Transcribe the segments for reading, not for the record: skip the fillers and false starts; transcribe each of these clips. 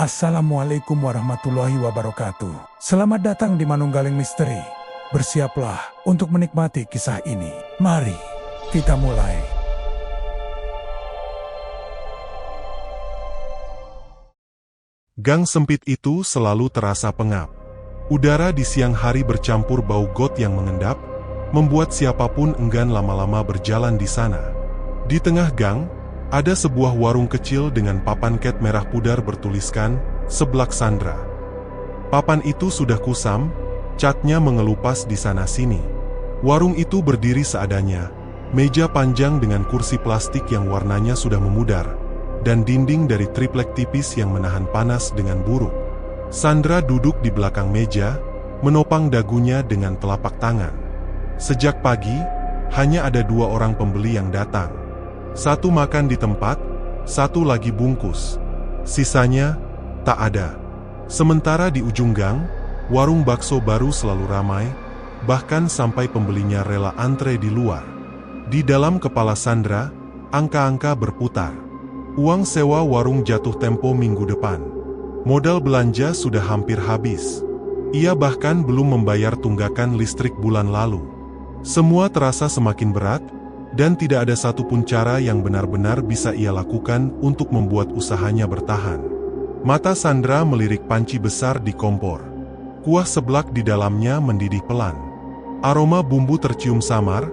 Assalamualaikum warahmatullahi wabarakatuh. Selamat datang di Manunggaling Misteri. Bersiaplah untuk menikmati kisah ini. Mari kita mulai. Gang sempit itu selalu terasa pengap. Udara di siang hari bercampur bau got yang mengendap, membuat siapapun enggan lama-lama berjalan di sana. Di tengah gang, ada sebuah warung kecil dengan papan cat merah pudar bertuliskan, "Seblak Sandra". Papan itu sudah kusam, catnya mengelupas di sana-sini. Warung itu berdiri seadanya, meja panjang dengan kursi plastik yang warnanya sudah memudar, dan dinding dari triplek tipis yang menahan panas dengan buruk. Sandra duduk di belakang meja, menopang dagunya dengan telapak tangan. Sejak pagi, hanya ada 2 orang pembeli yang datang. Satu makan di tempat, satu lagi bungkus. Sisanya, tak ada. Sementara di ujung gang, warung bakso baru selalu ramai, bahkan sampai pembelinya rela antre di luar. Di dalam kepala Sandra, angka-angka berputar. Uang sewa warung jatuh tempo minggu depan. Modal belanja sudah hampir habis. Ia bahkan belum membayar tunggakan listrik bulan lalu. Semua terasa semakin berat, dan tidak ada satupun cara yang benar-benar bisa ia lakukan untuk membuat usahanya bertahan. Mata Sandra melirik panci besar di kompor. Kuah seblak di dalamnya mendidih pelan. Aroma bumbu tercium samar,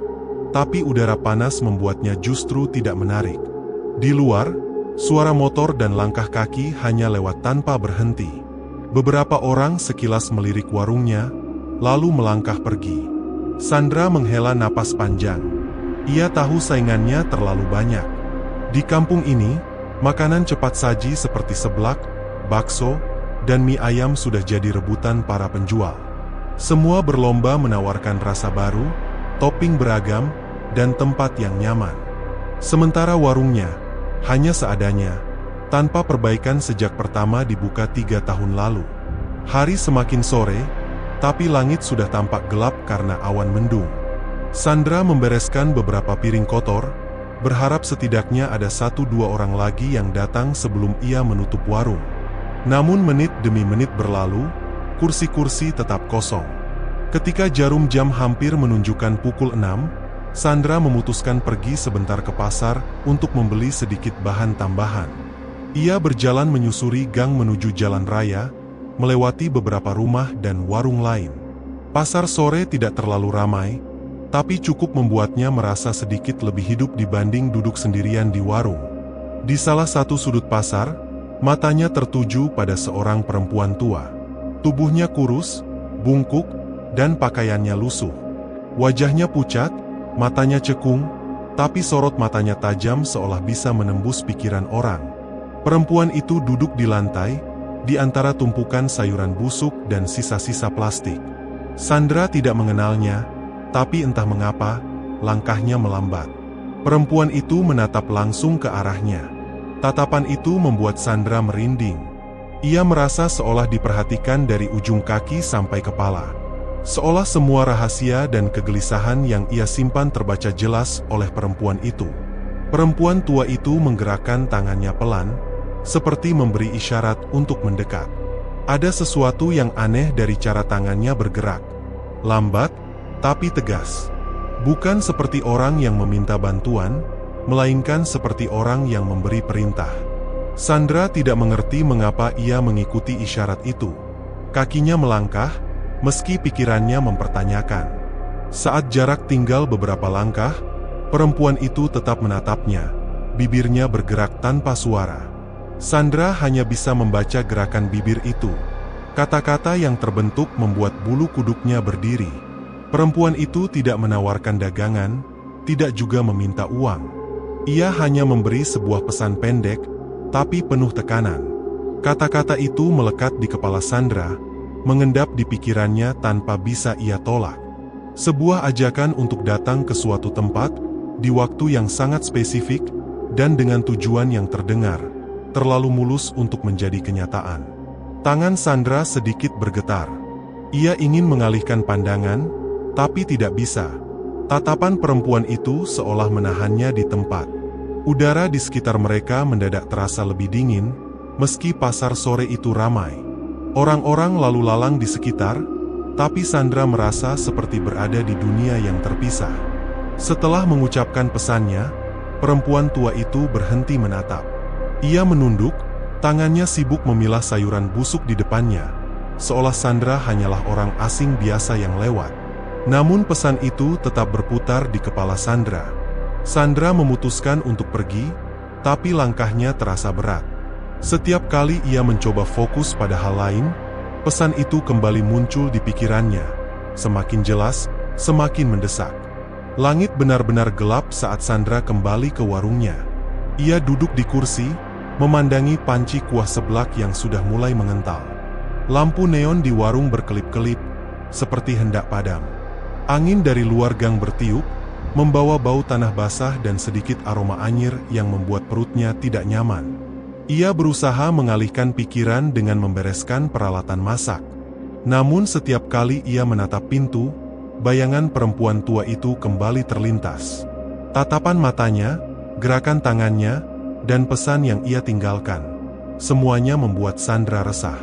tapi udara panas membuatnya justru tidak menarik. Di luar, suara motor dan langkah kaki hanya lewat tanpa berhenti. Beberapa orang sekilas melirik warungnya, lalu melangkah pergi. Sandra menghela napas panjang. Ia tahu saingannya terlalu banyak. Di kampung ini, makanan cepat saji seperti seblak, bakso, dan mie ayam sudah jadi rebutan para penjual. Semua berlomba menawarkan rasa baru, topping beragam, dan tempat yang nyaman. Sementara warungnya, hanya seadanya, tanpa perbaikan sejak pertama dibuka 3 tahun lalu. Hari semakin sore, tapi langit sudah tampak gelap karena awan mendung. Sandra membereskan beberapa piring kotor, berharap setidaknya ada 1-2 orang lagi yang datang sebelum ia menutup warung. Namun menit demi menit berlalu, kursi-kursi tetap kosong. Ketika jarum jam hampir menunjukkan pukul 6, Sandra memutuskan pergi sebentar ke pasar untuk membeli sedikit bahan tambahan. Ia berjalan menyusuri gang menuju jalan raya, melewati beberapa rumah dan warung lain. Pasar sore tidak terlalu ramai, tapi cukup membuatnya merasa sedikit lebih hidup dibanding duduk sendirian di warung. Di salah satu sudut pasar, matanya tertuju pada seorang perempuan tua. Tubuhnya kurus, bungkuk, dan pakaiannya lusuh. Wajahnya pucat, matanya cekung, tapi sorot matanya tajam seolah bisa menembus pikiran orang. Perempuan itu duduk di lantai, di antara tumpukan sayuran busuk dan sisa-sisa plastik. Sandra tidak mengenalnya, tapi entah mengapa, langkahnya melambat. Perempuan itu menatap langsung ke arahnya. Tatapan itu membuat Sandra merinding. Ia merasa seolah diperhatikan dari ujung kaki sampai kepala. Seolah semua rahasia dan kegelisahan yang ia simpan terbaca jelas oleh perempuan itu. Perempuan tua itu menggerakkan tangannya pelan, seperti memberi isyarat untuk mendekat. Ada sesuatu yang aneh dari cara tangannya bergerak. Lambat, tapi tegas. Bukan seperti orang yang meminta bantuan, melainkan seperti orang yang memberi perintah. Sandra tidak mengerti mengapa ia mengikuti isyarat itu. Kakinya melangkah, meski pikirannya mempertanyakan. Saat jarak tinggal beberapa langkah, perempuan itu tetap menatapnya. Bibirnya bergerak tanpa suara. Sandra hanya bisa membaca gerakan bibir itu. Kata-kata yang terbentuk membuat bulu kuduknya berdiri. Perempuan itu tidak menawarkan dagangan, tidak juga meminta uang. Ia hanya memberi sebuah pesan pendek, tapi penuh tekanan. Kata-kata itu melekat di kepala Sandra, mengendap di pikirannya tanpa bisa ia tolak. Sebuah ajakan untuk datang ke suatu tempat, di waktu yang sangat spesifik, dan dengan tujuan yang terdengar, terlalu mulus untuk menjadi kenyataan. Tangan Sandra sedikit bergetar. Ia ingin mengalihkan pandangan, tapi tidak bisa. Tatapan perempuan itu seolah menahannya di tempat. Udara di sekitar mereka mendadak terasa lebih dingin, Meski pasar sore itu ramai, orang-orang lalu lalang di sekitar, tapi Sandra merasa seperti berada di dunia yang terpisah. Setelah mengucapkan pesannya, perempuan tua itu berhenti menatap. Ia menunduk, tangannya sibuk memilah sayuran busuk di depannya, seolah Sandra hanyalah orang asing biasa yang lewat. Namun pesan itu tetap berputar di kepala Sandra. Sandra memutuskan untuk pergi, tapi langkahnya terasa berat. Setiap kali ia mencoba fokus pada hal lain, pesan itu kembali muncul di pikirannya. Semakin jelas, semakin mendesak. Langit benar-benar gelap saat Sandra kembali ke warungnya. Ia duduk di kursi, memandangi panci kuah seblak yang sudah mulai mengental. Lampu neon di warung berkelip-kelip, seperti hendak padam. Angin dari luar gang bertiup, membawa bau tanah basah dan sedikit aroma anyir yang membuat perutnya tidak nyaman. Ia berusaha mengalihkan pikiran dengan membereskan peralatan masak. Namun setiap kali ia menatap pintu, bayangan perempuan tua itu kembali terlintas. Tatapan matanya, gerakan tangannya, dan pesan yang ia tinggalkan. Semuanya membuat Sandra resah.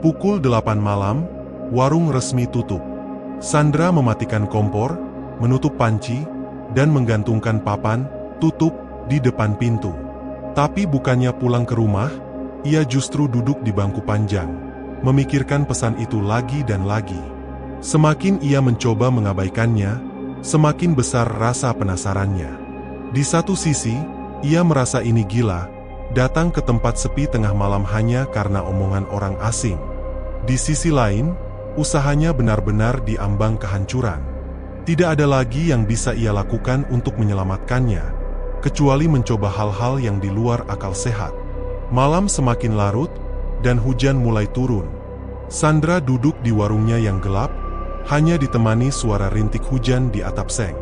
Pukul 8 malam, warung resmi tutup. Sandra mematikan kompor, menutup panci, dan menggantungkan papan tutup di depan pintu. Tapi bukannya pulang ke rumah, ia justru duduk di bangku panjang, memikirkan pesan itu lagi dan lagi. Semakin ia mencoba mengabaikannya, semakin besar rasa penasarannya. Di satu sisi, ia merasa ini gila, datang ke tempat sepi tengah malam hanya karena omongan orang asing. Di sisi lain, usahanya benar-benar diambang kehancuran. Tidak ada lagi yang bisa ia lakukan untuk menyelamatkannya, kecuali mencoba hal-hal yang di luar akal sehat. Malam semakin larut, dan hujan mulai turun. Sandra duduk di warungnya yang gelap, hanya ditemani suara rintik hujan di atap seng.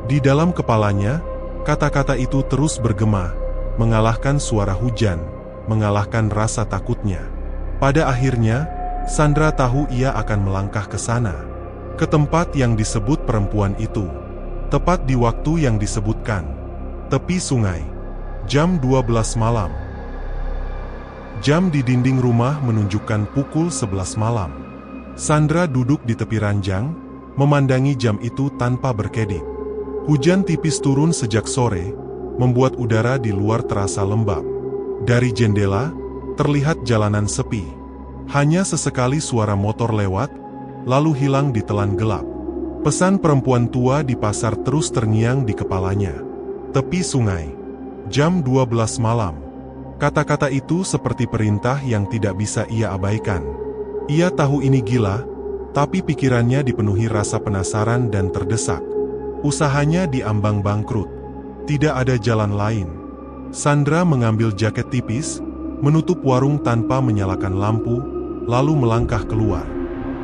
Di dalam kepalanya, kata-kata itu terus bergema, mengalahkan suara hujan, mengalahkan rasa takutnya. Pada akhirnya, Sandra tahu ia akan melangkah ke sana, ke tempat yang disebut perempuan itu, tepat di waktu yang disebutkan. Tepi sungai. Jam 12 malam. Jam di dinding rumah menunjukkan pukul 11 malam. Sandra duduk di tepi ranjang, memandangi jam itu tanpa berkedip. Hujan tipis turun sejak sore, membuat udara di luar terasa lembab. Dari jendela, terlihat jalanan sepi. Hanya sesekali suara motor lewat, lalu hilang di telan gelap. Pesan perempuan tua di pasar terus terngiang di kepalanya. Tepi sungai. Jam 12 malam. Kata-kata itu seperti perintah yang tidak bisa ia abaikan. Ia tahu ini gila, tapi pikirannya dipenuhi rasa penasaran dan terdesak. Usahanya diambang bangkrut. Tidak ada jalan lain. Sandra mengambil jaket tipis, menutup warung tanpa menyalakan lampu, lalu melangkah keluar.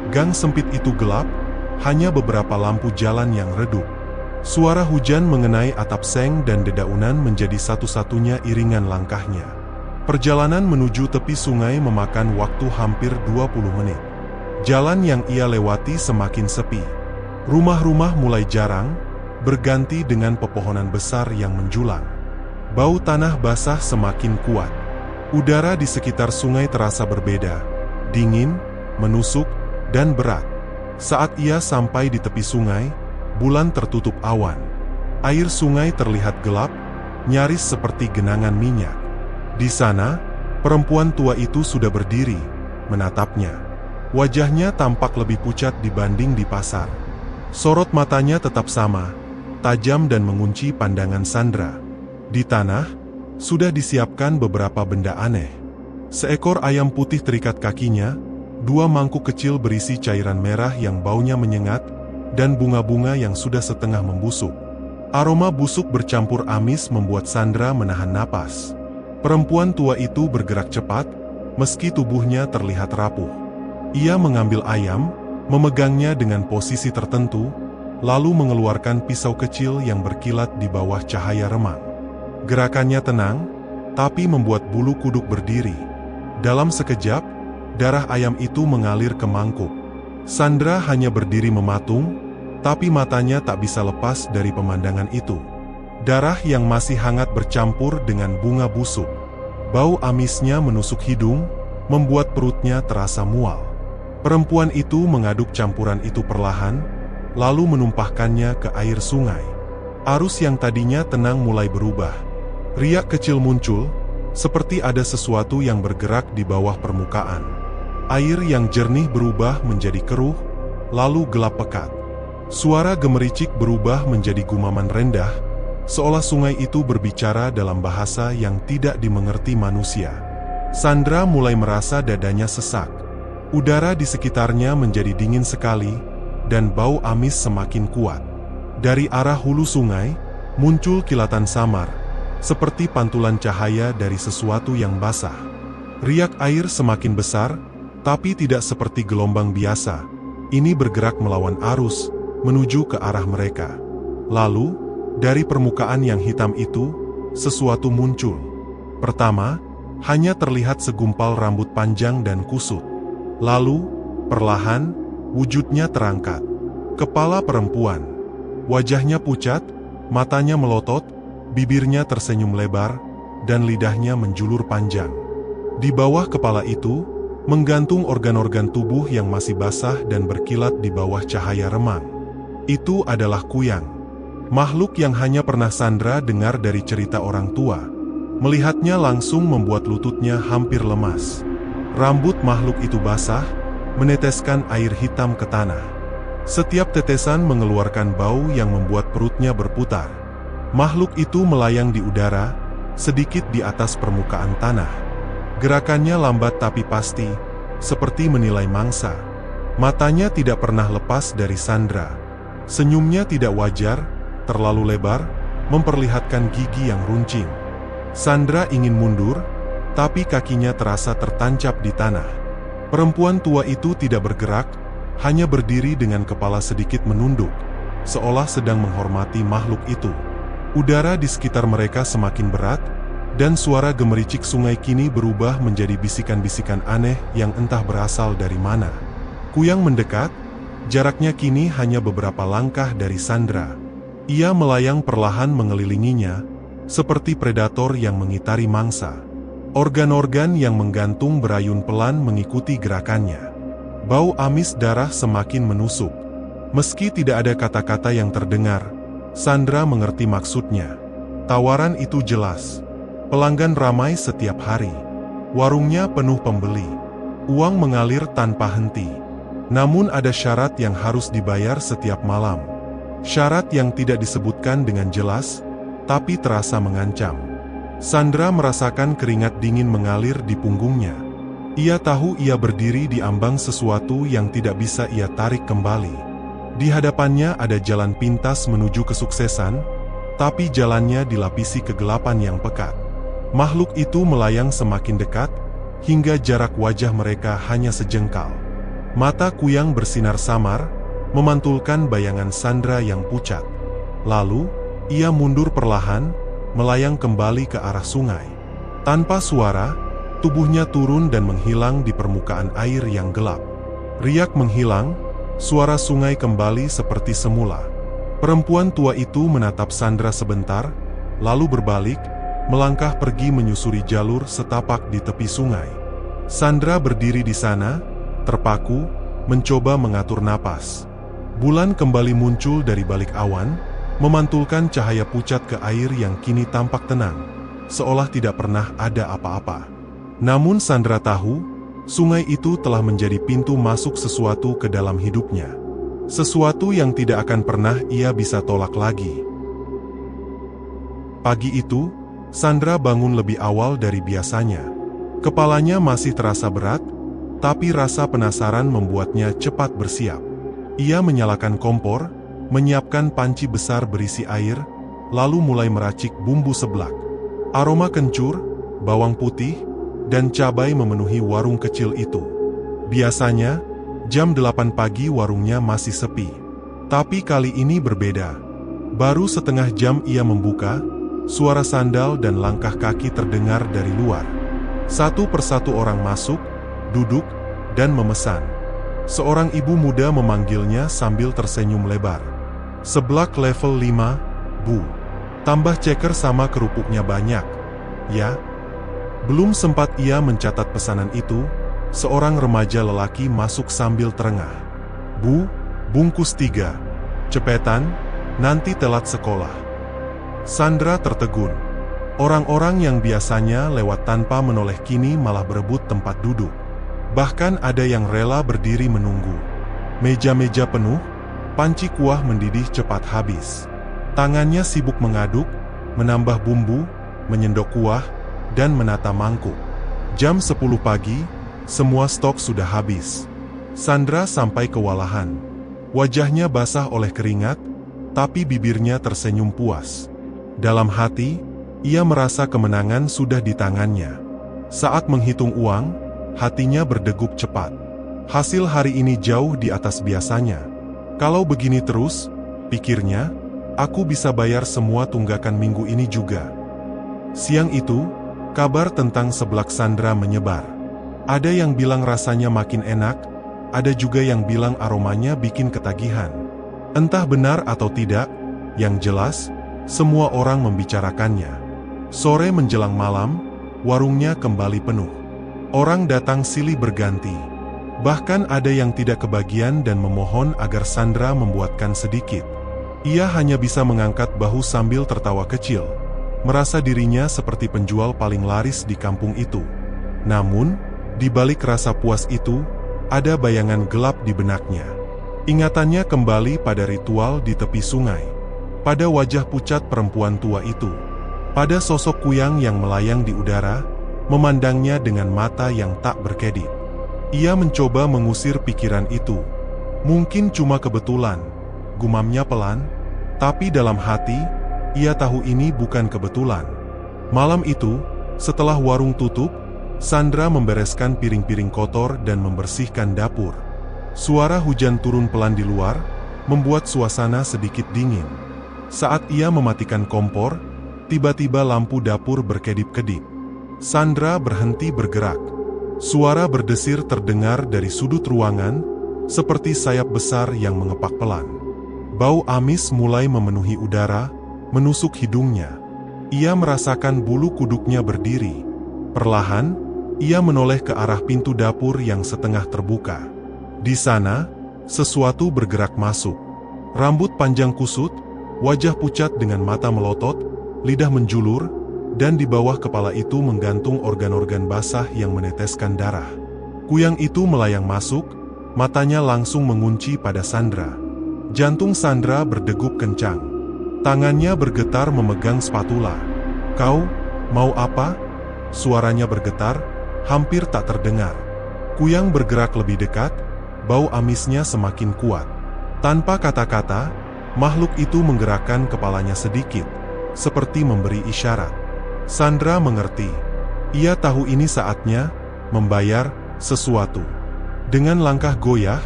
Gang sempit itu gelap, hanya beberapa lampu jalan yang redup. Suara hujan mengenai atap seng dan dedaunan menjadi satu-satunya iringan langkahnya. Perjalanan menuju tepi sungai memakan waktu hampir 20 menit. Jalan yang ia lewati semakin sepi. Rumah-rumah mulai jarang, berganti dengan pepohonan besar yang menjulang. Bau tanah basah semakin kuat. Udara di sekitar sungai terasa berbeda, dingin, menusuk, dan berat. Saat ia sampai di tepi sungai, bulan tertutup awan. Air sungai terlihat gelap, nyaris seperti genangan minyak. Di sana, perempuan tua itu sudah berdiri, menatapnya. Wajahnya tampak lebih pucat dibanding di pasar. Sorot matanya tetap sama, tajam dan mengunci pandangan Sandra. Di tanah, sudah disiapkan beberapa benda aneh. Seekor ayam putih terikat kakinya, 2 mangkuk kecil berisi cairan merah yang baunya menyengat, dan bunga-bunga yang sudah setengah membusuk. Aroma busuk bercampur amis membuat Sandra menahan napas. Perempuan tua itu bergerak cepat, meski tubuhnya terlihat rapuh. Ia mengambil ayam, memegangnya dengan posisi tertentu, lalu mengeluarkan pisau kecil yang berkilat di bawah cahaya remang. Gerakannya tenang, tapi membuat bulu kuduk berdiri. Dalam sekejap, darah ayam itu mengalir ke mangkuk. Sandra hanya berdiri mematung, tapi matanya tak bisa lepas dari pemandangan itu. Darah yang masih hangat bercampur dengan bunga busuk. Bau amisnya menusuk hidung, membuat perutnya terasa mual. Perempuan itu mengaduk campuran itu perlahan, lalu menumpahkannya ke air sungai. Arus yang tadinya tenang mulai berubah. Riak kecil muncul, seperti ada sesuatu yang bergerak di bawah permukaan. Air yang jernih berubah menjadi keruh, lalu gelap pekat. Suara gemericik berubah menjadi gumaman rendah, seolah sungai itu berbicara dalam bahasa yang tidak dimengerti manusia. Sandra mulai merasa dadanya sesak. Udara di sekitarnya menjadi dingin sekali, dan bau amis semakin kuat. Dari arah hulu sungai, muncul kilatan samar, seperti pantulan cahaya dari sesuatu yang basah. Riak air semakin besar, tapi tidak seperti gelombang biasa. Ini bergerak melawan arus, menuju ke arah mereka. Lalu, dari permukaan yang hitam itu, sesuatu muncul. Pertama, hanya terlihat segumpal rambut panjang dan kusut. Lalu, perlahan, wujudnya terangkat. Kepala perempuan. Wajahnya pucat, matanya melotot, bibirnya tersenyum lebar, dan lidahnya menjulur panjang. Di bawah kepala itu, menggantung organ-organ tubuh yang masih basah dan berkilat di bawah cahaya remang. Itu adalah Kuyang. Makhluk yang hanya pernah Sandra dengar dari cerita orang tua. Melihatnya langsung membuat lututnya hampir lemas. Rambut makhluk itu basah, meneteskan air hitam ke tanah. Setiap tetesan mengeluarkan bau yang membuat perutnya berputar. Makhluk itu melayang di udara, sedikit di atas permukaan tanah. Gerakannya lambat tapi pasti, seperti menilai mangsa. Matanya tidak pernah lepas dari Sandra. Senyumnya tidak wajar, terlalu lebar, memperlihatkan gigi yang runcing. Sandra ingin mundur, tapi kakinya terasa tertancap di tanah. Perempuan tua itu tidak bergerak, hanya berdiri dengan kepala sedikit menunduk, seolah sedang menghormati makhluk itu. Udara di sekitar mereka semakin berat, dan suara gemericik sungai kini berubah menjadi bisikan-bisikan aneh yang entah berasal dari mana. Kuyang mendekat, jaraknya kini hanya beberapa langkah dari Sandra. Ia melayang perlahan mengelilinginya, seperti predator yang mengitari mangsa. Organ-organ yang menggantung berayun pelan mengikuti gerakannya. Bau amis darah semakin menusuk. Meski tidak ada kata-kata yang terdengar, Sandra mengerti maksudnya. Tawaran itu jelas. Pelanggan ramai setiap hari. Warungnya penuh pembeli. Uang mengalir tanpa henti. Namun ada syarat yang harus dibayar setiap malam. Syarat yang tidak disebutkan dengan jelas, tapi terasa mengancam. Sandra merasakan keringat dingin mengalir di punggungnya. Ia tahu ia berdiri di ambang sesuatu yang tidak bisa ia tarik kembali. Di hadapannya ada jalan pintas menuju kesuksesan, tapi jalannya dilapisi kegelapan yang pekat. Makhluk itu melayang semakin dekat, hingga jarak wajah mereka hanya sejengkal. Mata Kuyang bersinar samar, memantulkan bayangan Sandra yang pucat. Lalu, ia mundur perlahan, melayang kembali ke arah sungai. Tanpa suara, tubuhnya turun dan menghilang di permukaan air yang gelap. Riak menghilang, suara sungai kembali seperti semula. Perempuan tua itu menatap Sandra sebentar, lalu berbalik, melangkah pergi menyusuri jalur setapak di tepi sungai. Sandra berdiri di sana, terpaku, mencoba mengatur napas. Bulan kembali muncul dari balik awan, memantulkan cahaya pucat ke air yang kini tampak tenang, seolah tidak pernah ada apa-apa. Namun Sandra tahu, sungai itu telah menjadi pintu masuk sesuatu ke dalam hidupnya. Sesuatu yang tidak akan pernah ia bisa tolak lagi. Pagi itu, Sandra bangun lebih awal dari biasanya. Kepalanya masih terasa berat, tapi rasa penasaran membuatnya cepat bersiap. Ia menyalakan kompor, menyiapkan panci besar berisi air, lalu mulai meracik bumbu seblak. Aroma kencur, bawang putih, dan cabai memenuhi warung kecil itu. Biasanya, jam 8 pagi warungnya masih sepi. Tapi kali ini berbeda. Baru setengah jam ia membuka, suara sandal dan langkah kaki terdengar dari luar. Satu persatu orang masuk, duduk, dan memesan. Seorang ibu muda memanggilnya sambil tersenyum lebar. "Seblak level 5, Bu. Tambah ceker sama kerupuknya banyak, ya." Belum sempat ia mencatat pesanan itu, seorang remaja lelaki masuk sambil terengah. "Bu, bungkus 3. Cepetan, nanti telat sekolah." Sandra tertegun. Orang-orang yang biasanya lewat tanpa menoleh kini malah berebut tempat duduk. Bahkan ada yang rela berdiri menunggu. Meja-meja penuh, panci kuah mendidih cepat habis. Tangannya sibuk mengaduk, menambah bumbu, menyendok kuah, dan menata mangkuk. Jam 10 pagi, semua stok sudah habis. Sandra sampai kewalahan. Wajahnya basah oleh keringat, tapi bibirnya tersenyum puas. Dalam hati, ia merasa kemenangan sudah di tangannya. Saat menghitung uang, hatinya berdegup cepat. Hasil hari ini jauh di atas biasanya. Kalau begini terus, pikirnya, aku bisa bayar semua tunggakan minggu ini juga. Siang itu, kabar tentang seblak Sandra menyebar. Ada yang bilang rasanya makin enak, ada juga yang bilang aromanya bikin ketagihan. Entah benar atau tidak, yang jelas, semua orang membicarakannya. Sore menjelang malam, warungnya kembali penuh. Orang datang silih berganti. Bahkan ada yang tidak kebagian dan memohon agar Sandra membuatkan sedikit. Ia hanya bisa mengangkat bahu sambil tertawa kecil, merasa dirinya seperti penjual paling laris di kampung itu. Namun, di balik rasa puas itu, ada bayangan gelap di benaknya. Ingatannya kembali pada ritual di tepi sungai, pada wajah pucat perempuan tua itu, pada sosok kuyang yang melayang di udara, memandangnya dengan mata yang tak berkedip. Ia mencoba mengusir pikiran itu. Mungkin cuma kebetulan, gumamnya pelan, tapi dalam hati, ia tahu ini bukan kebetulan. Malam itu, setelah warung tutup, Sandra membereskan piring-piring kotor dan membersihkan dapur. Suara hujan turun pelan di luar, membuat suasana sedikit dingin. Saat ia mematikan kompor, tiba-tiba lampu dapur berkedip-kedip. Sandra berhenti bergerak. Suara berdesir terdengar dari sudut ruangan, seperti sayap besar yang mengepak pelan. Bau amis mulai memenuhi udara, menusuk hidungnya. Ia merasakan bulu kuduknya berdiri. Perlahan, ia menoleh ke arah pintu dapur yang setengah terbuka. Di sana, sesuatu bergerak masuk. Rambut panjang kusut, wajah pucat dengan mata melotot, lidah menjulur, dan di bawah kepala itu menggantung organ-organ basah yang meneteskan darah. Kuyang itu melayang masuk, matanya langsung mengunci pada Sandra. Jantung Sandra berdegup kencang. Tangannya bergetar memegang spatula. "Kau, mau apa?" Suaranya bergetar, hampir tak terdengar. Kuyang bergerak lebih dekat, bau amisnya semakin kuat. Tanpa kata-kata, makhluk itu menggerakkan kepalanya sedikit, seperti memberi isyarat. Sandra mengerti. Ia tahu ini saatnya membayar sesuatu. Dengan langkah goyah,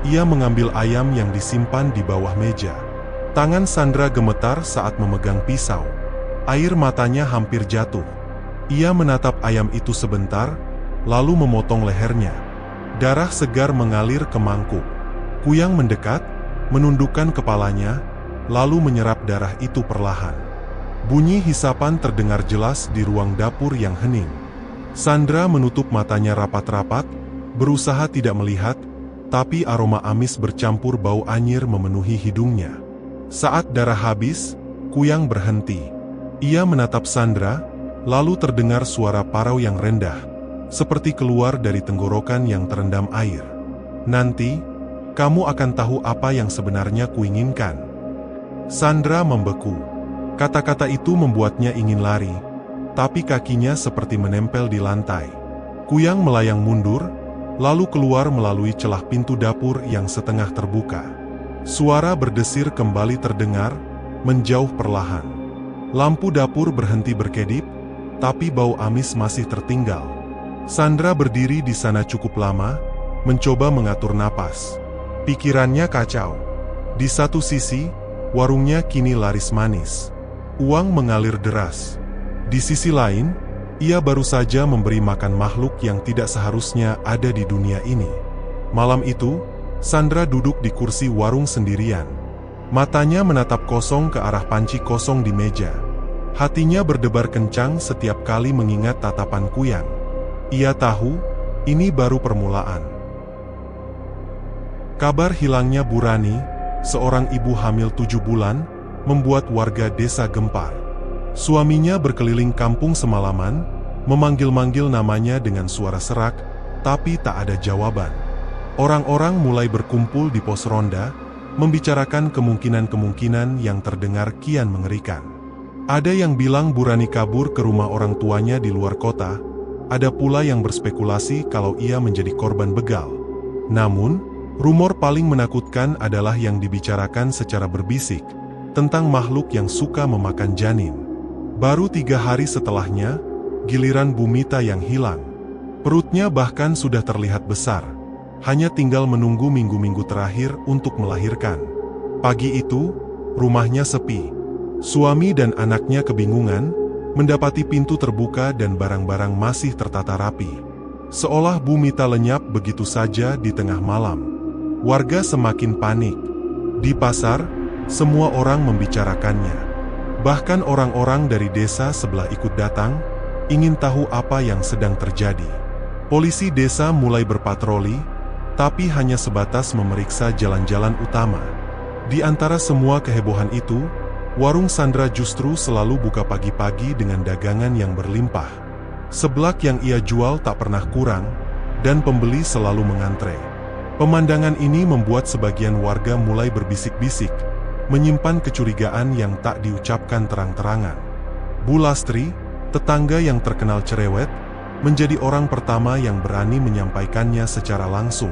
ia mengambil ayam yang disimpan di bawah meja. Tangan Sandra gemetar saat memegang pisau. Air matanya hampir jatuh. Ia menatap ayam itu sebentar, lalu memotong lehernya. Darah segar mengalir ke mangkuk. Kuyang mendekat, menundukkan kepalanya, lalu menyerap darah itu perlahan. Bunyi hisapan terdengar jelas di ruang dapur yang hening. Sandra menutup matanya rapat-rapat, berusaha tidak melihat, tapi aroma amis bercampur bau anyir memenuhi hidungnya. Saat darah habis, Kuyang berhenti. Ia menatap Sandra, lalu terdengar suara parau yang rendah, seperti keluar dari tenggorokan yang terendam air. "Nanti, kamu akan tahu apa yang sebenarnya kuinginkan." Sandra membeku. Kata-kata itu membuatnya ingin lari, tapi kakinya seperti menempel di lantai. Kuyang melayang mundur, lalu keluar melalui celah pintu dapur yang setengah terbuka. Suara berdesir kembali terdengar, menjauh perlahan. Lampu dapur berhenti berkedip, tapi bau amis masih tertinggal. Sandra berdiri di sana cukup lama, mencoba mengatur napas. Pikirannya kacau. Di satu sisi, warungnya kini laris manis. Uang mengalir deras. Di sisi lain, ia baru saja memberi makan makhluk yang tidak seharusnya ada di dunia ini. Malam itu, Sandra duduk di kursi warung sendirian. Matanya menatap kosong ke arah panci kosong di meja. Hatinya berdebar kencang setiap kali mengingat tatapan Kuyang. Ia tahu, ini baru permulaan. Kabar hilangnya Bu Rani, seorang ibu hamil 7 bulan, membuat warga desa gempar. Suaminya berkeliling kampung semalaman, memanggil-manggil namanya dengan suara serak, tapi tak ada jawaban. Orang-orang mulai berkumpul di pos ronda, membicarakan kemungkinan-kemungkinan yang terdengar kian mengerikan. Ada yang bilang Bu Rani kabur ke rumah orang tuanya di luar kota, ada pula yang berspekulasi kalau ia menjadi korban begal. Namun, rumor paling menakutkan adalah yang dibicarakan secara berbisik, tentang makhluk yang suka memakan janin. Baru 3 hari setelahnya, giliran Bu Mita yang hilang. Perutnya bahkan sudah terlihat besar, hanya tinggal menunggu minggu-minggu terakhir untuk melahirkan. Pagi itu, rumahnya sepi. Suami dan anaknya kebingungan, mendapati pintu terbuka dan barang-barang masih tertata rapi. Seolah Bu Mita lenyap begitu saja di tengah malam. Warga semakin panik. Di pasar, semua orang membicarakannya. Bahkan orang-orang dari desa sebelah ikut datang, ingin tahu apa yang sedang terjadi. Polisi desa mulai berpatroli, tapi hanya sebatas memeriksa jalan-jalan utama. Di antara semua kehebohan itu, warung Sandra justru selalu buka pagi-pagi dengan dagangan yang berlimpah. Seblak yang ia jual tak pernah kurang, dan pembeli selalu mengantre. Pemandangan ini membuat sebagian warga mulai berbisik-bisik, menyimpan kecurigaan yang tak diucapkan terang-terangan. Bu Lastri, tetangga yang terkenal cerewet, menjadi orang pertama yang berani menyampaikannya secara langsung.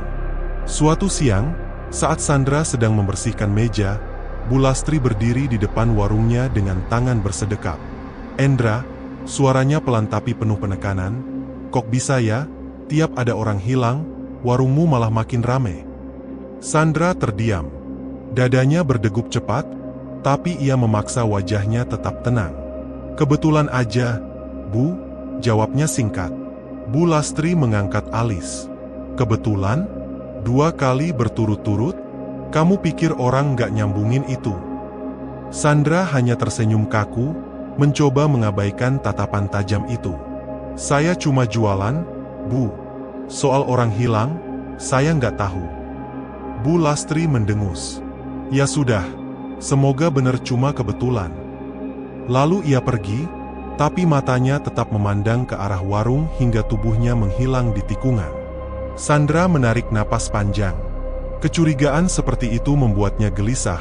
Suatu siang, saat Sandra sedang membersihkan meja, Bu Lastri berdiri di depan warungnya dengan tangan bersedekap. "Endra," suaranya pelan tapi penuh penekanan, "kok bisa ya, tiap ada orang hilang, warungmu malah makin rame?" Sandra terdiam. Dadanya berdegup cepat, tapi ia memaksa wajahnya tetap tenang. "Kebetulan aja, Bu," jawabnya singkat. Bu Lastri mengangkat alis. "Kebetulan? 2 kali berturut-turut? Kamu pikir orang nggak nyambungin itu?" Sandra hanya tersenyum kaku, mencoba mengabaikan tatapan tajam itu. "Saya cuma jualan, Bu. Soal orang hilang, saya nggak tahu." Bu Lastri mendengus. "Ya sudah, semoga benar cuma kebetulan." Lalu ia pergi, tapi matanya tetap memandang ke arah warung hingga tubuhnya menghilang di tikungan. Sandra menarik napas panjang. Kecurigaan seperti itu membuatnya gelisah,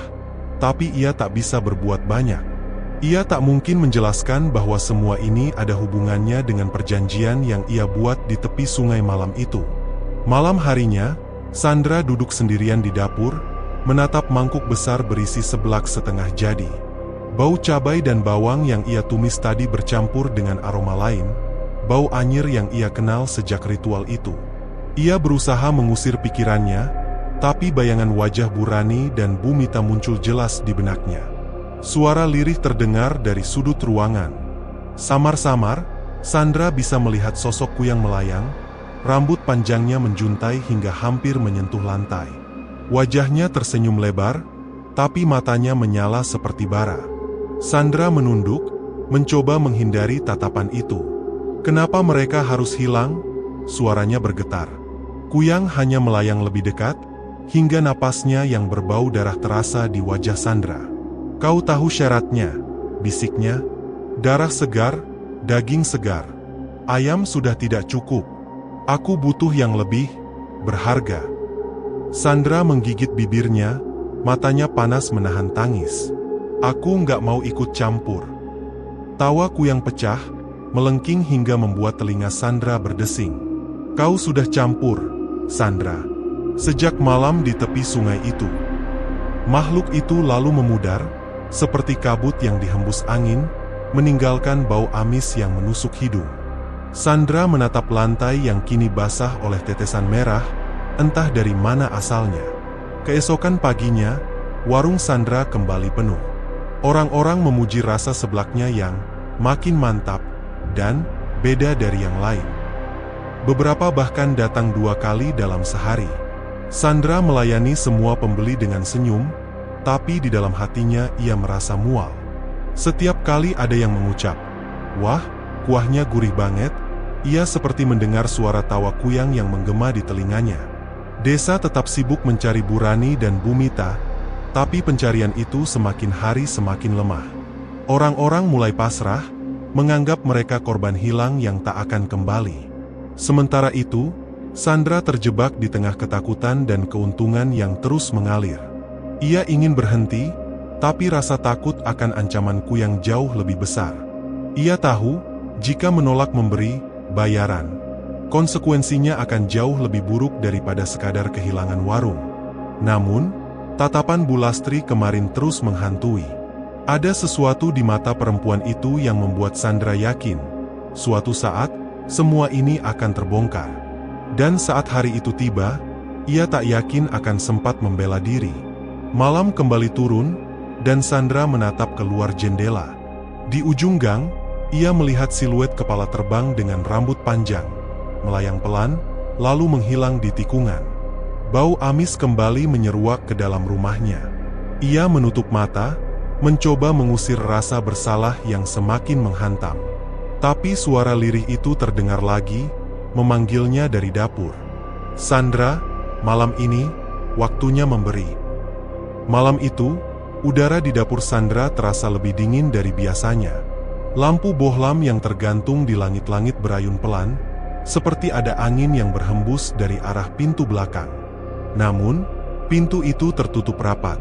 tapi ia tak bisa berbuat banyak. Ia tak mungkin menjelaskan bahwa semua ini ada hubungannya dengan perjanjian yang ia buat di tepi sungai malam itu. Malam harinya, Sandra duduk sendirian di dapur, menatap mangkuk besar berisi seblak setengah jadi. Bau cabai dan bawang yang ia tumis tadi bercampur dengan aroma lain, bau anyir yang ia kenal sejak ritual itu. Ia berusaha mengusir pikirannya, tapi bayangan wajah Bu Rani dan Bu Mita muncul jelas di benaknya. Suara lirih terdengar dari sudut ruangan. Samar-samar, Sandra bisa melihat sosok Kuyang melayang, rambut panjangnya menjuntai hingga hampir menyentuh lantai. Wajahnya tersenyum lebar, tapi matanya menyala seperti bara. Sandra menunduk, mencoba menghindari tatapan itu. "Kenapa mereka harus hilang?" Suaranya bergetar. Kuyang hanya melayang lebih dekat, hingga napasnya yang berbau darah terasa di wajah Sandra. "Kau tahu syaratnya," bisiknya. "Darah segar, daging segar. Ayam sudah tidak cukup. Aku butuh yang lebih berharga." Sandra menggigit bibirnya, matanya panas menahan tangis. "Aku nggak mau ikut campur." Tawa Kuyang pecah, melengking hingga membuat telinga Sandra berdesing. "Kau sudah campur, Sandra. Sejak malam di tepi sungai itu." Makhluk itu lalu memudar, seperti kabut yang dihembus angin, meninggalkan bau amis yang menusuk hidung. Sandra menatap lantai yang kini basah oleh tetesan merah, entah dari mana asalnya. Keesokan paginya, warung Sandra kembali penuh. Orang-orang memuji rasa seblaknya yang makin mantap dan beda dari yang lain. Beberapa bahkan datang 2 kali dalam sehari. Sandra melayani semua pembeli dengan senyum, tapi di dalam hatinya ia merasa mual. Setiap kali ada yang mengucap, "Wah, kuahnya gurih banget," ia seperti mendengar suara tawa Kuyang yang menggema di telinganya. Desa tetap sibuk mencari Bu Rani dan Bu Mita, tapi pencarian itu semakin hari semakin lemah. Orang-orang mulai pasrah, menganggap mereka korban hilang yang tak akan kembali. Sementara itu, Sandra terjebak di tengah ketakutan dan keuntungan yang terus mengalir. Ia ingin berhenti, tapi rasa takut akan ancaman Kuyang jauh lebih besar. Ia tahu, jika menolak memberi bayaran, konsekuensinya akan jauh lebih buruk daripada sekadar kehilangan warung. Namun, tatapan Bu Lastri kemarin terus menghantui. Ada sesuatu di mata perempuan itu yang membuat Sandra yakin, suatu saat, semua ini akan terbongkar. Dan saat hari itu tiba, ia tak yakin akan sempat membela diri. Malam kembali turun, dan Sandra menatap keluar jendela. Di ujung gang, ia melihat siluet kepala terbang dengan rambut panjang, melayang pelan, lalu menghilang di tikungan. Bau amis kembali menyeruak ke dalam rumahnya. Ia menutup mata, mencoba mengusir rasa bersalah yang semakin menghantam. Tapi suara lirih itu terdengar lagi, memanggilnya dari dapur. "Sandra, malam ini, waktunya memberi." Malam itu, udara di dapur Sandra terasa lebih dingin dari biasanya. Lampu bohlam yang tergantung di langit-langit berayun pelan, seperti ada angin yang berhembus dari arah pintu belakang. Namun, pintu itu tertutup rapat.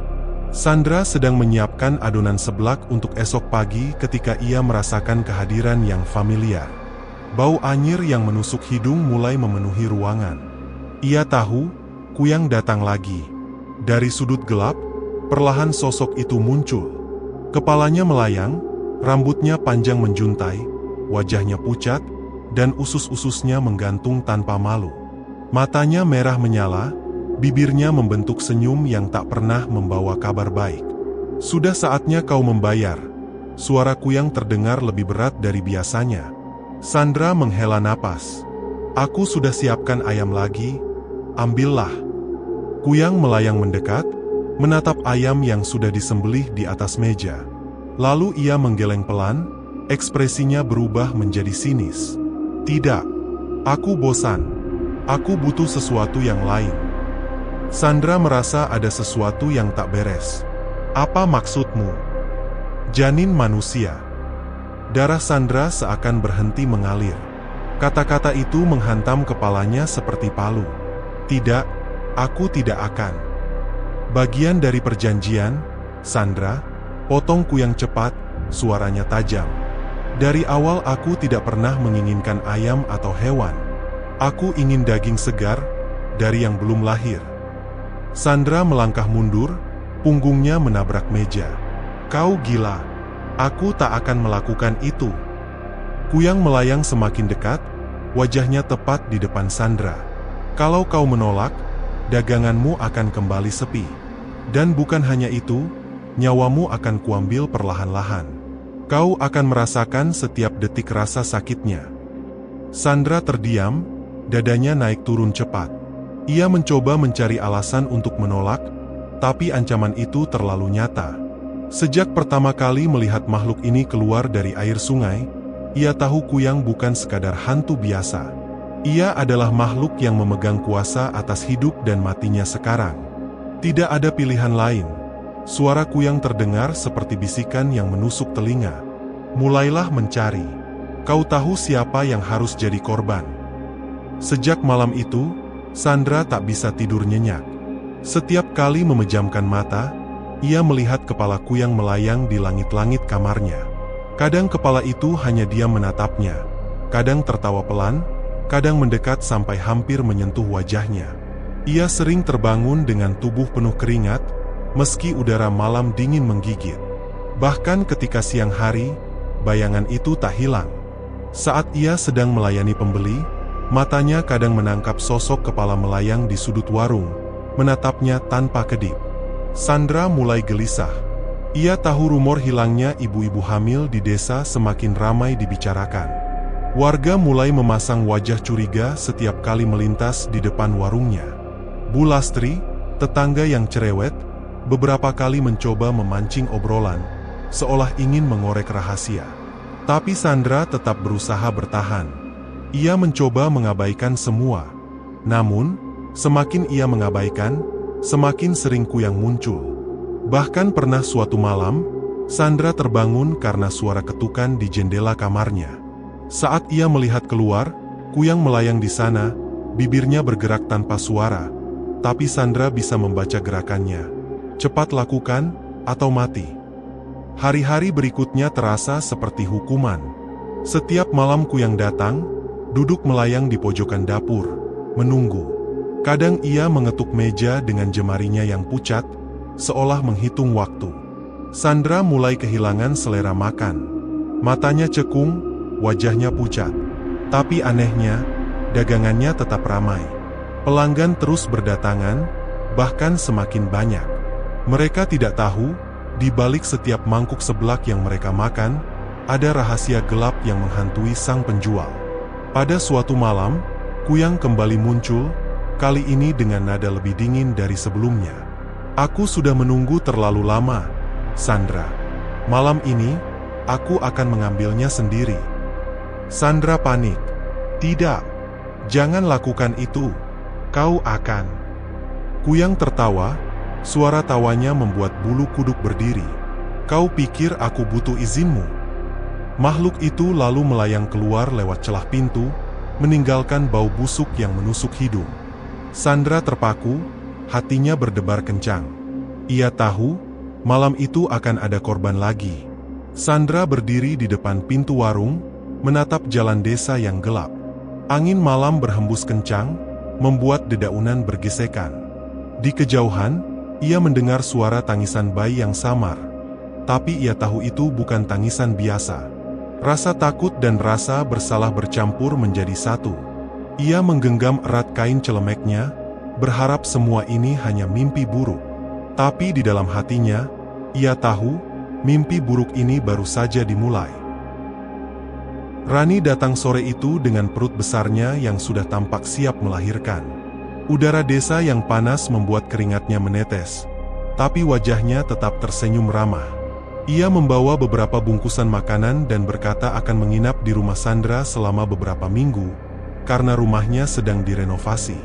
Sandra sedang menyiapkan adonan seblak untuk esok pagi ketika ia merasakan kehadiran yang familiar. Bau anyir yang menusuk hidung mulai memenuhi ruangan. Ia tahu, Kuyang datang lagi. Dari sudut gelap, perlahan sosok itu muncul. Kepalanya melayang, rambutnya panjang menjuntai, wajahnya pucat, dan usus-ususnya menggantung tanpa malu. Matanya merah menyala, bibirnya membentuk senyum yang tak pernah membawa kabar baik. "Sudah saatnya kau membayar." Suara Kuyang terdengar lebih berat dari biasanya. Sandra menghela napas. "Aku sudah siapkan ayam lagi, ambillah." Kuyang melayang mendekat, menatap ayam yang sudah disembelih di atas meja. Lalu ia menggeleng pelan, ekspresinya berubah menjadi sinis. "Tidak, aku bosan. Aku butuh sesuatu yang lain." Sandra merasa ada sesuatu yang tak beres. "Apa maksudmu?" "Janin manusia." Darah Sandra seakan berhenti mengalir. Kata-kata itu menghantam kepalanya seperti palu. "Tidak, aku tidak akan." "Bagian dari perjanjian, Sandra," potong Kuyang cepat, suaranya tajam. "Dari awal aku tidak pernah menginginkan ayam atau hewan. Aku ingin daging segar, dari yang belum lahir." Sandra melangkah mundur, punggungnya menabrak meja. "Kau gila. Aku tak akan melakukan itu." Kuyang melayang semakin dekat, wajahnya tepat di depan Sandra. "Kalau kau menolak, daganganmu akan kembali sepi. Dan bukan hanya itu, nyawamu akan kuambil perlahan-lahan. Kau akan merasakan setiap detik rasa sakitnya." Sandra terdiam, dadanya naik turun cepat. Ia mencoba mencari alasan untuk menolak, tapi ancaman itu terlalu nyata. Sejak pertama kali melihat makhluk ini keluar dari air sungai, ia tahu Kuyang bukan sekadar hantu biasa. Ia adalah makhluk yang memegang kuasa atas hidup dan matinya sekarang. Tidak ada pilihan lain. Suara Kuyang terdengar seperti bisikan yang menusuk telinga. "Mulailah mencari. Kau tahu siapa yang harus jadi korban." Sejak malam itu, Sandra tak bisa tidur nyenyak. Setiap kali memejamkan mata, ia melihat kepala Kuyang melayang di langit-langit kamarnya. Kadang kepala itu hanya diam menatapnya, kadang tertawa pelan, kadang mendekat sampai hampir menyentuh wajahnya. Ia sering terbangun dengan tubuh penuh keringat, meski udara malam dingin menggigit. Bahkan ketika siang hari, bayangan itu tak hilang. Saat ia sedang melayani pembeli, matanya kadang menangkap sosok kepala melayang di sudut warung, menatapnya tanpa kedip. Sandra mulai gelisah. Ia tahu rumor hilangnya ibu-ibu hamil di desa semakin ramai dibicarakan. Warga mulai memasang wajah curiga setiap kali melintas di depan warungnya. Bu Lastri, tetangga yang cerewet, beberapa kali mencoba memancing obrolan, seolah ingin mengorek rahasia. Tapi Sandra tetap berusaha bertahan. Ia mencoba mengabaikan semua. Namun, semakin ia mengabaikan, semakin sering Kuyang muncul. Bahkan pernah suatu malam, Sandra terbangun karena suara ketukan di jendela kamarnya. Saat ia melihat keluar, Kuyang melayang di sana, bibirnya bergerak tanpa suara. Tapi Sandra bisa membaca gerakannya. Cepat lakukan, atau mati. Hari-hari berikutnya terasa seperti hukuman. Setiap malam Kuyang datang, duduk melayang di pojokan dapur, menunggu. Kadang ia mengetuk meja dengan jemarinya yang pucat, seolah menghitung waktu. Sandra mulai kehilangan selera makan. Matanya cekung, wajahnya pucat. Tapi anehnya, dagangannya tetap ramai. Pelanggan terus berdatangan, bahkan semakin banyak. Mereka tidak tahu, di balik setiap mangkuk seblak yang mereka makan, ada rahasia gelap yang menghantui sang penjual. Pada suatu malam, Kuyang kembali muncul, kali ini dengan nada lebih dingin dari sebelumnya. Aku sudah menunggu terlalu lama, Sandra. Malam ini, aku akan mengambilnya sendiri. Sandra panik. Tidak, jangan lakukan itu. Kau akan. Kuyang tertawa, suara tawanya membuat bulu kuduk berdiri. Kau pikir aku butuh izinmu? Makhluk itu lalu melayang keluar lewat celah pintu, meninggalkan bau busuk yang menusuk hidung. Sandra terpaku, hatinya berdebar kencang. Ia tahu, malam itu akan ada korban lagi. Sandra berdiri di depan pintu warung, menatap jalan desa yang gelap. Angin malam berhembus kencang, membuat dedaunan bergesekan. Di kejauhan, ia mendengar suara tangisan bayi yang samar. Tapi ia tahu itu bukan tangisan biasa. Rasa takut dan rasa bersalah bercampur menjadi satu. Ia menggenggam erat kain celemeknya, berharap semua ini hanya mimpi buruk. Tapi di dalam hatinya, ia tahu, mimpi buruk ini baru saja dimulai. Rani datang sore itu dengan perut besarnya yang sudah tampak siap melahirkan. Udara desa yang panas membuat keringatnya menetes, tapi wajahnya tetap tersenyum ramah. Ia membawa beberapa bungkusan makanan dan berkata akan menginap di rumah Sandra selama beberapa minggu, karena rumahnya sedang direnovasi.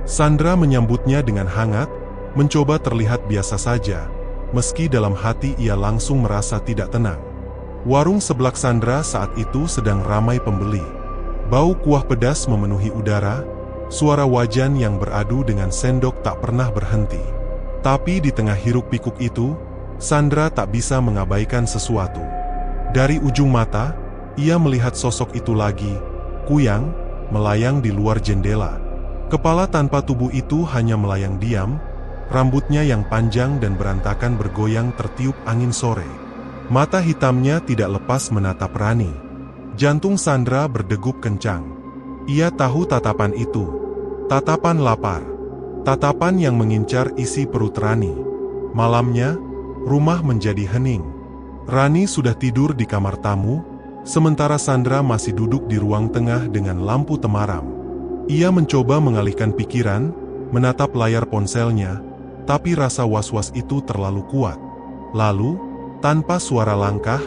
Sandra menyambutnya dengan hangat, mencoba terlihat biasa saja, meski dalam hati ia langsung merasa tidak tenang. Warung seblak Sandra saat itu sedang ramai pembeli. Bau kuah pedas memenuhi udara, suara wajan yang beradu dengan sendok tak pernah berhenti. Tapi di tengah hiruk-pikuk itu, Sandra tak bisa mengabaikan sesuatu. Dari ujung mata, ia melihat sosok itu lagi, Kuyang, melayang di luar jendela. Kepala tanpa tubuh itu hanya melayang diam, rambutnya yang panjang dan berantakan bergoyang tertiup angin sore. Mata hitamnya tidak lepas menatap Rani. Jantung Sandra berdegup kencang. Ia tahu tatapan itu. Tatapan lapar. Tatapan yang mengincar isi perut Rani. Malamnya, rumah menjadi hening. Rani sudah tidur di kamar tamu, sementara Sandra masih duduk di ruang tengah dengan lampu temaram. Ia mencoba mengalihkan pikiran, menatap layar ponselnya, tapi rasa was-was itu terlalu kuat. Lalu, tanpa suara langkah,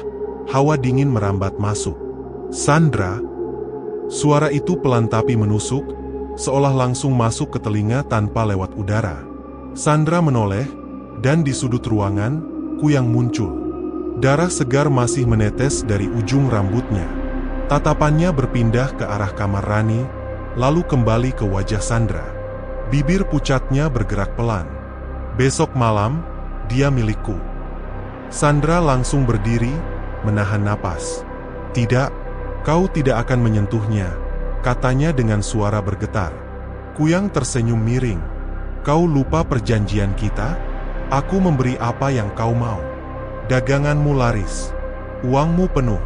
hawa dingin merambat masuk. Sandra. Suara itu pelan tapi menusuk, seolah langsung masuk ke telinga tanpa lewat udara. Sandra menoleh, dan di sudut ruangan, Kuyang muncul. Darah segar masih menetes dari ujung rambutnya. Tatapannya berpindah ke arah kamar Rani, lalu kembali ke wajah Sandra. Bibir pucatnya bergerak pelan. Besok malam, dia milikku. Sandra langsung berdiri, menahan napas. Tidak, kau tidak akan menyentuhnya, katanya dengan suara bergetar. Kuyang tersenyum miring. Kau lupa perjanjian kita? Aku memberi apa yang kau mau. Daganganmu laris. Uangmu penuh.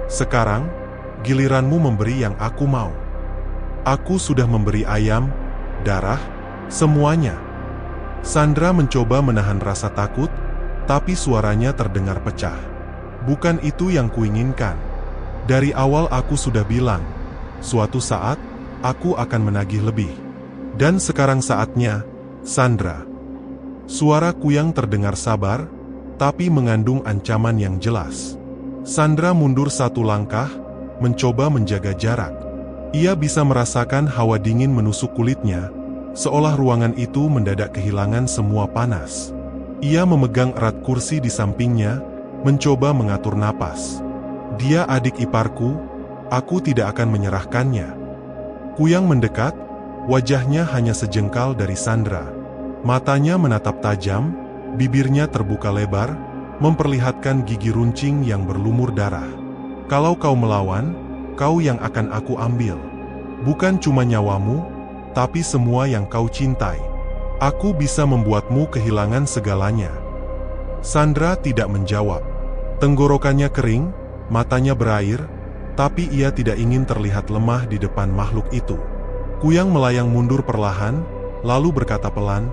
Sekarang, giliranmu memberi yang aku mau. Aku sudah memberi ayam, darah, semuanya. Sandra mencoba menahan rasa takut, tapi suaranya terdengar pecah. Bukan itu yang kuinginkan. Dari awal aku sudah bilang, suatu saat, aku akan menagih lebih. Dan sekarang saatnya, Sandra. Suara Kuyang terdengar sabar, tapi mengandung ancaman yang jelas. Sandra mundur satu langkah, mencoba menjaga jarak. Ia bisa merasakan hawa dingin menusuk kulitnya, seolah ruangan itu mendadak kehilangan semua panas. Ia memegang erat kursi di sampingnya, mencoba mengatur napas. Dia adik iparku, aku tidak akan menyerahkannya. Kuyang mendekat, wajahnya hanya sejengkal dari Sandra. Matanya menatap tajam, bibirnya terbuka lebar, memperlihatkan gigi runcing yang berlumur darah. Kalau kau melawan, kau yang akan aku ambil. Bukan cuma nyawamu, tapi semua yang kau cintai. Aku bisa membuatmu kehilangan segalanya. Sandra tidak menjawab. Tenggorokannya kering, matanya berair, tapi ia tidak ingin terlihat lemah di depan makhluk itu. Kuyang melayang mundur perlahan, lalu berkata pelan,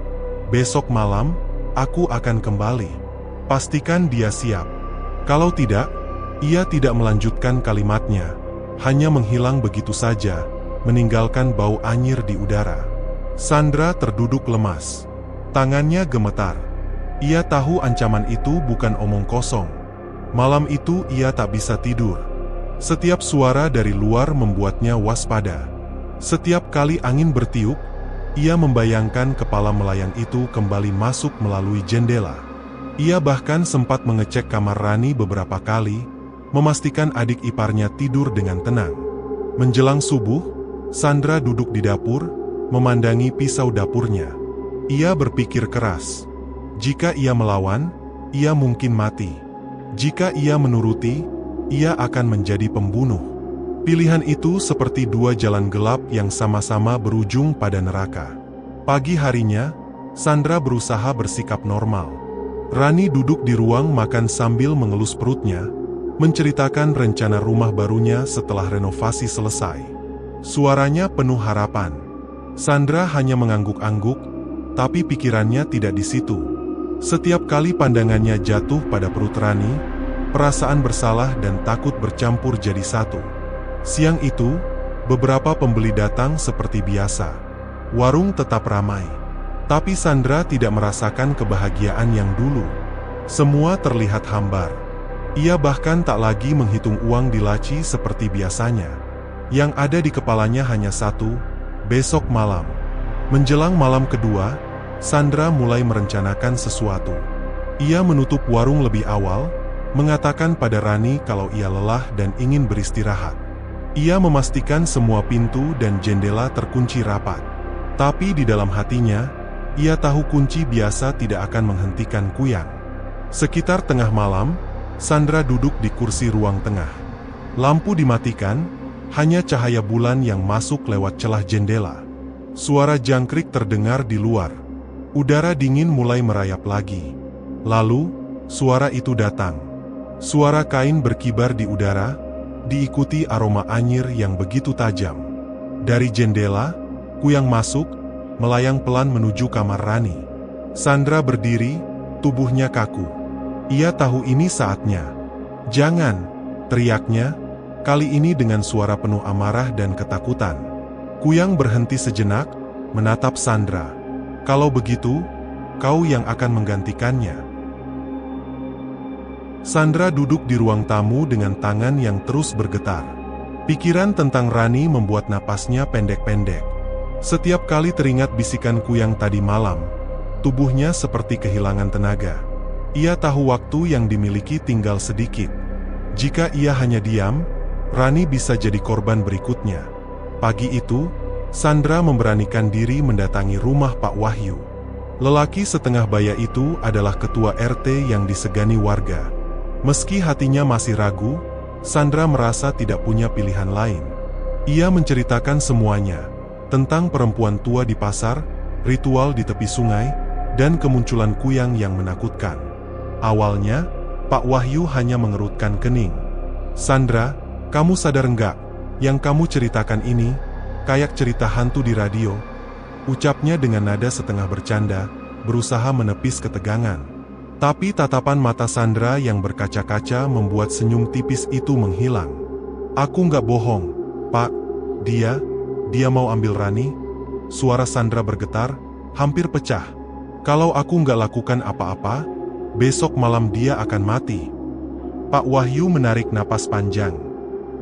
"Besok malam, aku akan kembali. Pastikan dia siap." Kalau tidak, ia tidak melanjutkan kalimatnya, hanya menghilang begitu saja, meninggalkan bau anyir di udara. Sandra terduduk lemas. Tangannya gemetar. Ia tahu ancaman itu bukan omong kosong. Malam itu ia tak bisa tidur. Setiap suara dari luar membuatnya waspada. Setiap kali angin bertiup, ia membayangkan kepala melayang itu kembali masuk melalui jendela. Ia bahkan sempat mengecek kamar Rani beberapa kali, memastikan adik iparnya tidur dengan tenang. Menjelang subuh, Sandra duduk di dapur, memandangi pisau dapurnya. Ia berpikir keras. Jika ia melawan, ia mungkin mati. Jika ia menuruti, ia akan menjadi pembunuh. Pilihan itu seperti dua jalan gelap yang sama-sama berujung pada neraka. Pagi harinya, Sandra berusaha bersikap normal. Rani duduk di ruang makan sambil mengelus perutnya, menceritakan rencana rumah barunya setelah renovasi selesai. Suaranya penuh harapan. Sandra hanya mengangguk-angguk, tapi pikirannya tidak di situ. Setiap kali pandangannya jatuh pada perut Rani, perasaan bersalah dan takut bercampur jadi satu. Siang itu, beberapa pembeli datang seperti biasa. Warung tetap ramai. Tapi Sandra tidak merasakan kebahagiaan yang dulu. Semua terlihat hambar. Ia bahkan tak lagi menghitung uang di laci seperti biasanya. Yang ada di kepalanya hanya satu, besok malam. Menjelang malam kedua, Sandra mulai merencanakan sesuatu. Ia menutup warung lebih awal, mengatakan pada Rani kalau ia lelah dan ingin beristirahat. Ia memastikan semua pintu dan jendela terkunci rapat. Tapi di dalam hatinya, ia tahu kunci biasa tidak akan menghentikan Kuyang. Sekitar tengah malam, Sandra duduk di kursi ruang tengah. Lampu dimatikan, hanya cahaya bulan yang masuk lewat celah jendela. Suara jangkrik terdengar di luar. Udara dingin mulai merayap lagi. Lalu, suara itu datang. Suara kain berkibar di udara, diikuti aroma anyir yang begitu tajam. Dari jendela, Kuyang masuk, melayang pelan menuju kamar Rani. Sandra berdiri, tubuhnya kaku. Ia tahu ini saatnya. "Jangan!" teriaknya, kali ini dengan suara penuh amarah dan ketakutan. Kuyang berhenti sejenak, menatap Sandra. "Kalau begitu, kau yang akan menggantikannya." Sandra duduk di ruang tamu dengan tangan yang terus bergetar. Pikiran tentang Rani membuat napasnya pendek-pendek. Setiap kali teringat bisikan Kuyang tadi malam, tubuhnya seperti kehilangan tenaga. Ia tahu waktu yang dimiliki tinggal sedikit. Jika ia hanya diam, Rani bisa jadi korban berikutnya. Pagi itu, Sandra memberanikan diri mendatangi rumah Pak Wahyu. Lelaki setengah baya itu adalah ketua RT yang disegani warga. Meski hatinya masih ragu, Sandra merasa tidak punya pilihan lain. Ia menceritakan semuanya, tentang perempuan tua di pasar, ritual di tepi sungai, dan kemunculan Kuyang yang menakutkan. Awalnya, Pak Wahyu hanya mengerutkan kening. "Sandra, kamu sadar enggak, yang kamu ceritakan ini, kayak cerita hantu di radio?" Ucapnya dengan nada setengah bercanda, berusaha menepis ketegangan. Tapi tatapan mata Sandra yang berkaca-kaca membuat senyum tipis itu menghilang. "Aku nggak bohong, Pak. Dia mau ambil Rani." Suara Sandra bergetar, hampir pecah. "Kalau aku nggak lakukan apa-apa, besok malam dia akan mati. Pak Wahyu menarik napas panjang.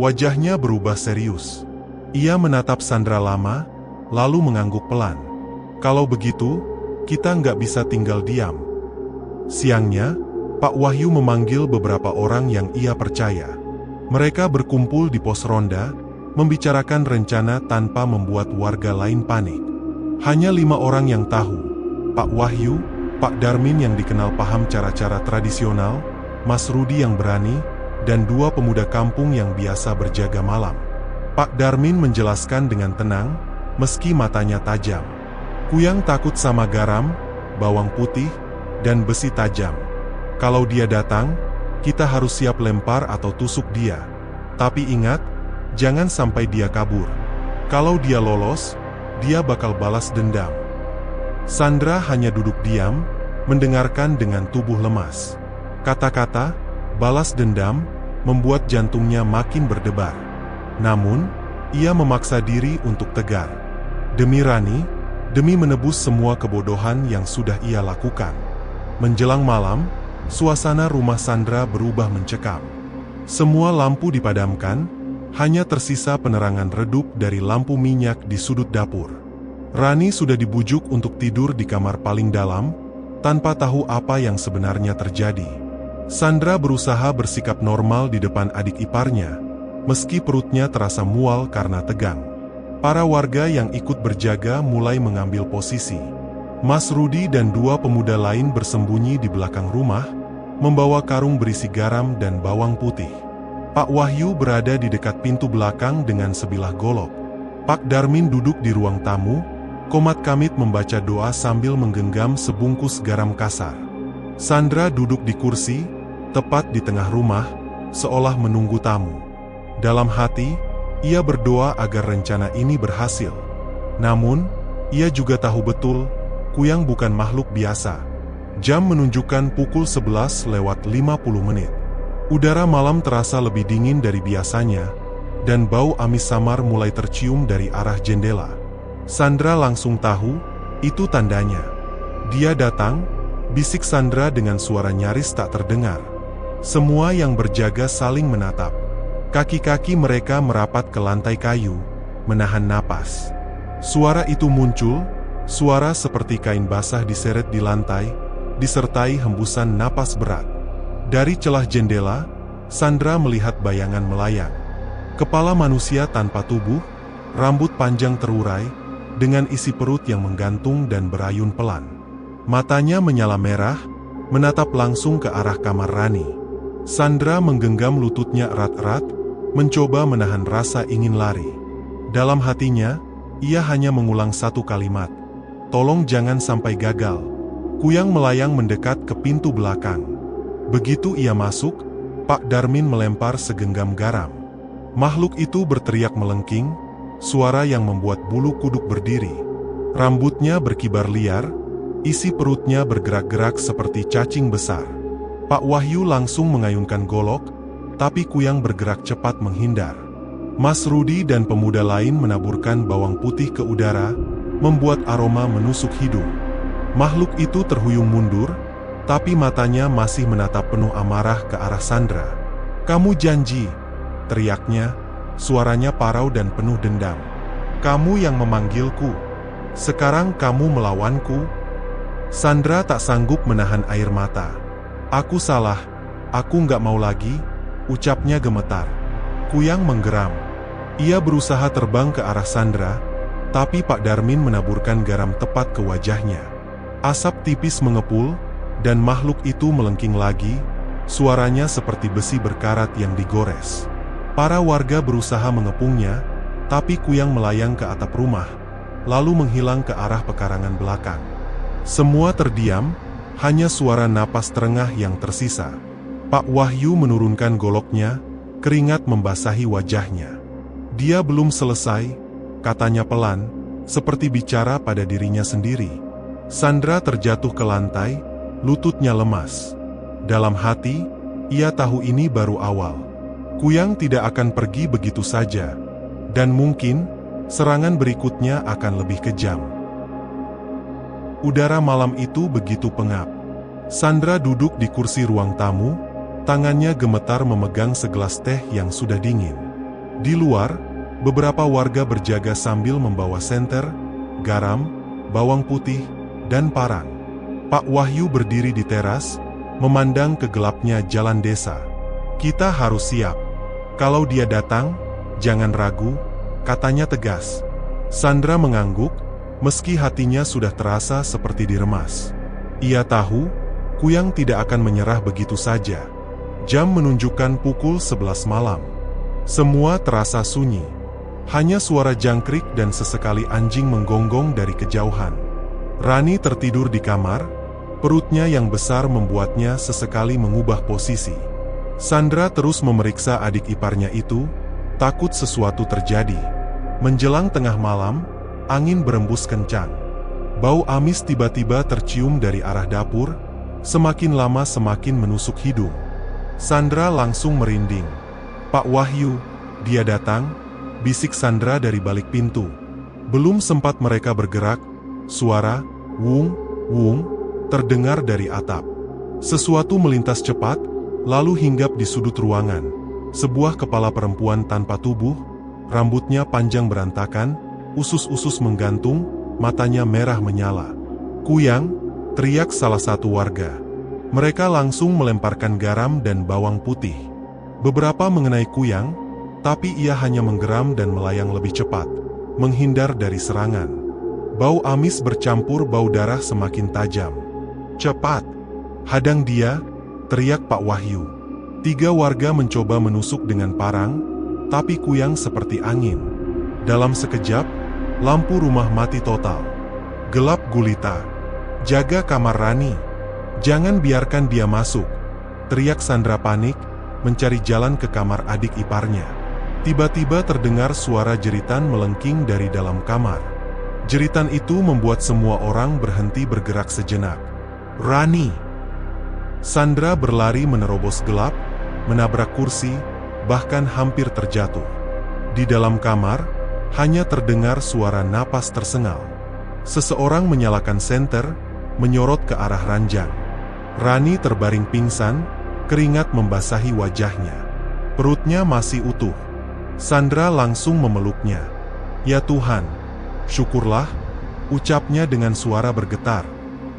Wajahnya berubah serius. Ia menatap Sandra lama, lalu mengangguk pelan. Kalau begitu, kita nggak bisa tinggal diam. Siangnya, Pak Wahyu memanggil beberapa orang yang ia percaya. Mereka berkumpul di pos ronda, membicarakan rencana tanpa membuat warga lain panik. Hanya 5 orang yang tahu, Pak Wahyu, Pak Darmin yang dikenal paham cara-cara tradisional, Mas Rudi yang berani, dan 2 pemuda kampung yang biasa berjaga malam. Pak Darmin menjelaskan dengan tenang, meski matanya tajam. Kuyang takut sama garam, bawang putih, dan besi tajam. Kalau dia datang, kita harus siap lempar atau tusuk dia. Tapi ingat, jangan sampai dia kabur. Kalau dia lolos, dia bakal balas dendam. Sandra hanya duduk diam, mendengarkan dengan tubuh lemas. Kata-kata, balas dendam, membuat jantungnya makin berdebar. Namun, ia memaksa diri untuk tegar. Demi Rani, demi menebus semua kebodohan yang sudah ia lakukan. Menjelang malam, suasana rumah Sandra berubah mencekam. Semua lampu dipadamkan, hanya tersisa penerangan redup dari lampu minyak di sudut dapur. Rani sudah dibujuk untuk tidur di kamar paling dalam, tanpa tahu apa yang sebenarnya terjadi. Sandra berusaha bersikap normal di depan adik iparnya, meski perutnya terasa mual karena tegang. Para warga yang ikut berjaga mulai mengambil posisi. Mas Rudi dan 2 pemuda lain bersembunyi di belakang rumah, membawa karung berisi garam dan bawang putih. Pak Wahyu berada di dekat pintu belakang dengan sebilah golok. Pak Darmin duduk di ruang tamu, Komat Kamit membaca doa sambil menggenggam sebungkus garam kasar. Sandra duduk di kursi, tepat di tengah rumah, seolah menunggu tamu. Dalam hati, ia berdoa agar rencana ini berhasil. Namun, ia juga tahu betul, Kuyang bukan makhluk biasa. Jam menunjukkan pukul 11:50. Udara malam terasa lebih dingin dari biasanya, dan bau amis samar mulai tercium dari arah jendela. Sandra langsung tahu, itu tandanya. Dia datang, bisik Sandra dengan suara nyaris tak terdengar. Semua yang berjaga saling menatap. Kaki-kaki mereka merapat ke lantai kayu, menahan napas. Suara itu muncul, suara seperti kain basah diseret di lantai, disertai hembusan napas berat. Dari celah jendela, Sandra melihat bayangan melayang. Kepala manusia tanpa tubuh, rambut panjang terurai, dengan isi perut yang menggantung dan berayun pelan. Matanya menyala merah, menatap langsung ke arah kamar Rani. Sandra menggenggam lututnya erat-erat, mencoba menahan rasa ingin lari. Dalam hatinya, ia hanya mengulang satu kalimat, "Tolong jangan sampai gagal." Kuyang melayang mendekat ke pintu belakang. Begitu ia masuk, Pak Darmin melempar segenggam garam. Makhluk itu berteriak melengking, suara yang membuat bulu kuduk berdiri. Rambutnya berkibar liar, isi perutnya bergerak-gerak seperti cacing besar. Pak Wahyu langsung mengayunkan golok, tapi Kuyang bergerak cepat menghindar. Mas Rudi dan pemuda lain menaburkan bawang putih ke udara, membuat aroma menusuk hidung. Makhluk itu terhuyung mundur, tapi matanya masih menatap penuh amarah ke arah Sandra. "Kamu janji," teriaknya, suaranya parau dan penuh dendam. "Kamu yang memanggilku. Sekarang kamu melawanku." Sandra tak sanggup menahan air mata. "Aku salah, aku nggak mau lagi," ucapnya gemetar. Kuyang menggeram. Ia berusaha terbang ke arah Sandra, tapi Pak Darmin menaburkan garam tepat ke wajahnya. Asap tipis mengepul, dan makhluk itu melengking lagi, suaranya seperti besi berkarat yang digores. Para warga berusaha mengepungnya, tapi Kuyang melayang ke atap rumah, lalu menghilang ke arah pekarangan belakang. Semua terdiam, hanya suara napas terengah yang tersisa. Pak Wahyu menurunkan goloknya, keringat membasahi wajahnya. "Dia belum selesai," katanya pelan, seperti bicara pada dirinya sendiri. Sandra terjatuh ke lantai, lututnya lemas. Dalam hati, ia tahu ini baru awal. Kuyang tidak akan pergi begitu saja, dan mungkin serangan berikutnya akan lebih kejam. Udara malam itu begitu pengap. Sandra duduk di kursi ruang tamu, tangannya gemetar memegang segelas teh yang sudah dingin. Di luar, beberapa warga berjaga sambil membawa senter, garam, bawang putih, dan parang. Pak Wahyu berdiri di teras, memandang ke gelapnya jalan desa. "Kita harus siap. Kalau dia datang, jangan ragu," katanya tegas. Sandra mengangguk, meski hatinya sudah terasa seperti diremas. Ia tahu, Kuyang tidak akan menyerah begitu saja. Jam menunjukkan pukul 11 malam. Semua terasa sunyi. Hanya suara jangkrik dan sesekali anjing menggonggong dari kejauhan. Rani tertidur di kamar, perutnya yang besar membuatnya sesekali mengubah posisi. Sandra terus memeriksa adik iparnya itu, takut sesuatu terjadi. Menjelang tengah malam, angin berembus kencang. Bau amis tiba-tiba tercium dari arah dapur, semakin lama semakin menusuk hidung. Sandra langsung merinding. "Pak Wahyu, dia datang," bisik Sandra dari balik pintu. Belum sempat mereka bergerak, suara "wung, wung" terdengar dari atap. Sesuatu melintas cepat, lalu hinggap di sudut ruangan. Sebuah kepala perempuan tanpa tubuh, rambutnya panjang berantakan, usus-usus menggantung, matanya merah menyala. "Kuyang!" teriak salah satu warga. Mereka langsung melemparkan garam dan bawang putih. Beberapa mengenai Kuyang, tapi ia hanya menggeram dan melayang lebih cepat, menghindar dari serangan. Bau amis bercampur bau darah semakin tajam. "Cepat! Hadang dia!" teriak Pak Wahyu. 3 warga mencoba menusuk dengan parang, tapi Kuyang seperti angin. Dalam sekejap, lampu rumah mati total. Gelap gulita. "Jaga kamar Rani. Jangan biarkan dia masuk," teriak Sandra panik, mencari jalan ke kamar adik iparnya. Tiba-tiba terdengar suara jeritan melengking dari dalam kamar. Jeritan itu membuat semua orang berhenti bergerak sejenak. "Rani!" Sandra berlari menerobos gelap, menabrak kursi, bahkan hampir terjatuh. Di dalam kamar, hanya terdengar suara napas tersengal. Seseorang menyalakan senter, menyorot ke arah ranjang. Rani terbaring pingsan, keringat membasahi wajahnya. Perutnya masih utuh. Sandra langsung memeluknya. "Ya Tuhan, syukurlah," ucapnya dengan suara bergetar.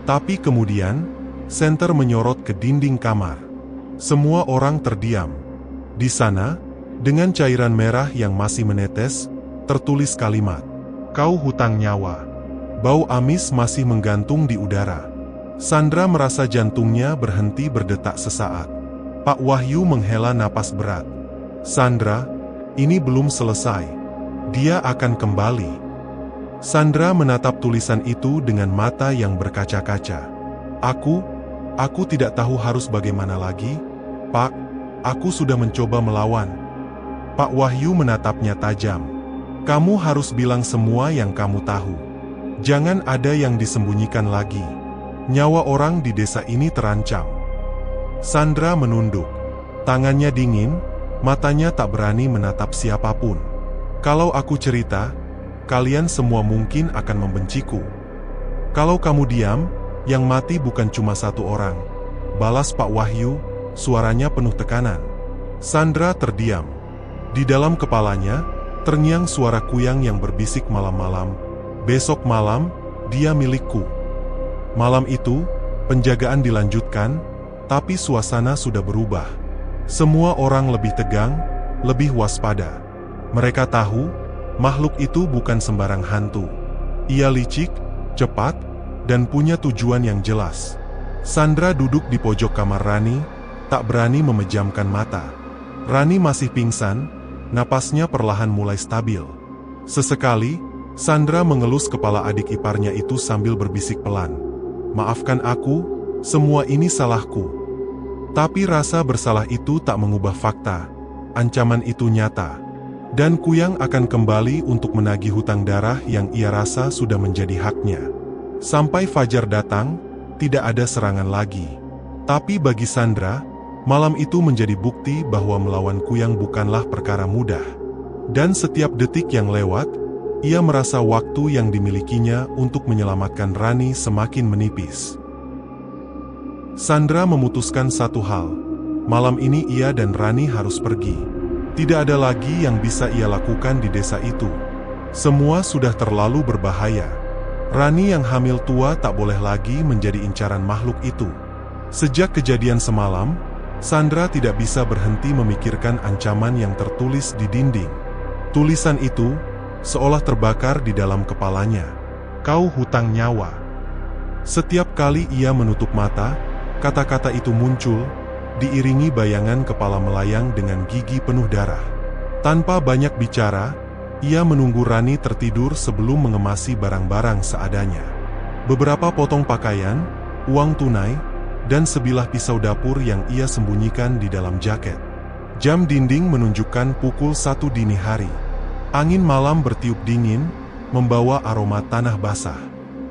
Tapi kemudian, senter menyorot ke dinding kamar. Semua orang terdiam. Di sana, dengan cairan merah yang masih menetes, tertulis kalimat, "Kau hutang nyawa." Bau amis masih menggantung di udara. Sandra merasa jantungnya berhenti berdetak sesaat. Pak Wahyu menghela napas berat. "Sandra, ini belum selesai. Dia akan kembali." Sandra menatap tulisan itu dengan mata yang berkaca-kaca. Aku tidak tahu harus bagaimana lagi, Pak. Aku sudah mencoba melawan." Pak Wahyu menatapnya tajam. "Kamu harus bilang semua yang kamu tahu. Jangan ada yang disembunyikan lagi. Nyawa orang di desa ini terancam." Sandra menunduk. Tangannya dingin, matanya tak berani menatap siapapun. "Kalau aku cerita, kalian semua mungkin akan membenciku. Kalau kamu diam, yang mati bukan cuma 1 orang," balas Pak Wahyu, suaranya penuh tekanan. Sandra terdiam. Di dalam kepalanya, terngiang suara Kuyang yang berbisik malam-malam, "Besok malam, dia milikku." Malam itu, penjagaan dilanjutkan, tapi suasana sudah berubah. Semua orang lebih tegang, lebih waspada. Mereka tahu, makhluk itu bukan sembarang hantu. Ia licik, cepat, dan punya tujuan yang jelas. Sandra duduk di pojok kamar Rani, tak berani memejamkan mata. Rani masih pingsan, napasnya perlahan mulai stabil. Sesekali, Sandra mengelus kepala adik iparnya itu sambil berbisik pelan, "Maafkan aku, semua ini salahku." Tapi rasa bersalah itu tak mengubah fakta. Ancaman itu nyata. Dan Kuyang akan kembali untuk menagih hutang darah yang ia rasa sudah menjadi haknya. Sampai fajar datang, tidak ada serangan lagi. Tapi bagi Sandra, malam itu menjadi bukti bahwa melawan Kuyang bukanlah perkara mudah. Dan setiap detik yang lewat, ia merasa waktu yang dimilikinya untuk menyelamatkan Rani semakin menipis. Sandra memutuskan satu hal. Malam ini ia dan Rani harus pergi. Tidak ada lagi yang bisa ia lakukan di desa itu. Semua sudah terlalu berbahaya. Rani yang hamil tua tak boleh lagi menjadi incaran makhluk itu. Sejak kejadian semalam, Sandra tidak bisa berhenti memikirkan ancaman yang tertulis di dinding. Tulisan itu seolah terbakar di dalam kepalanya. Kau hutang nyawa. Setiap kali ia menutup mata, kata-kata itu muncul, diiringi bayangan kepala melayang dengan gigi penuh darah. Tanpa banyak bicara, ia menunggu Rani tertidur sebelum mengemasi barang-barang seadanya. Beberapa potong pakaian, uang tunai, dan sebilah pisau dapur yang ia sembunyikan di dalam jaket. Jam dinding menunjukkan pukul 1 dini hari. Angin malam bertiup dingin, membawa aroma tanah basah.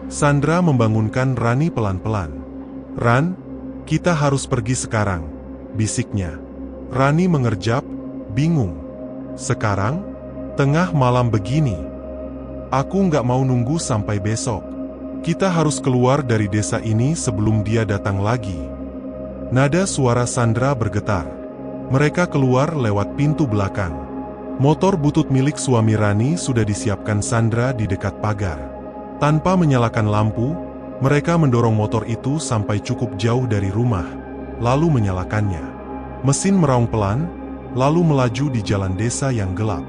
Sandra membangunkan Rani pelan-pelan. "Ran, kita harus pergi sekarang," bisiknya. Rani mengerjap, bingung. "Sekarang? Tengah malam begini? Aku nggak mau nunggu sampai besok. Kita harus keluar dari desa ini sebelum dia datang lagi." Nada suara Sandra bergetar. Mereka keluar lewat pintu belakang. Motor butut milik suami Rani sudah disiapkan Sandra di dekat pagar. Tanpa menyalakan lampu, mereka mendorong motor itu sampai cukup jauh dari rumah, lalu menyalakannya. Mesin meraung pelan, lalu melaju di jalan desa yang gelap.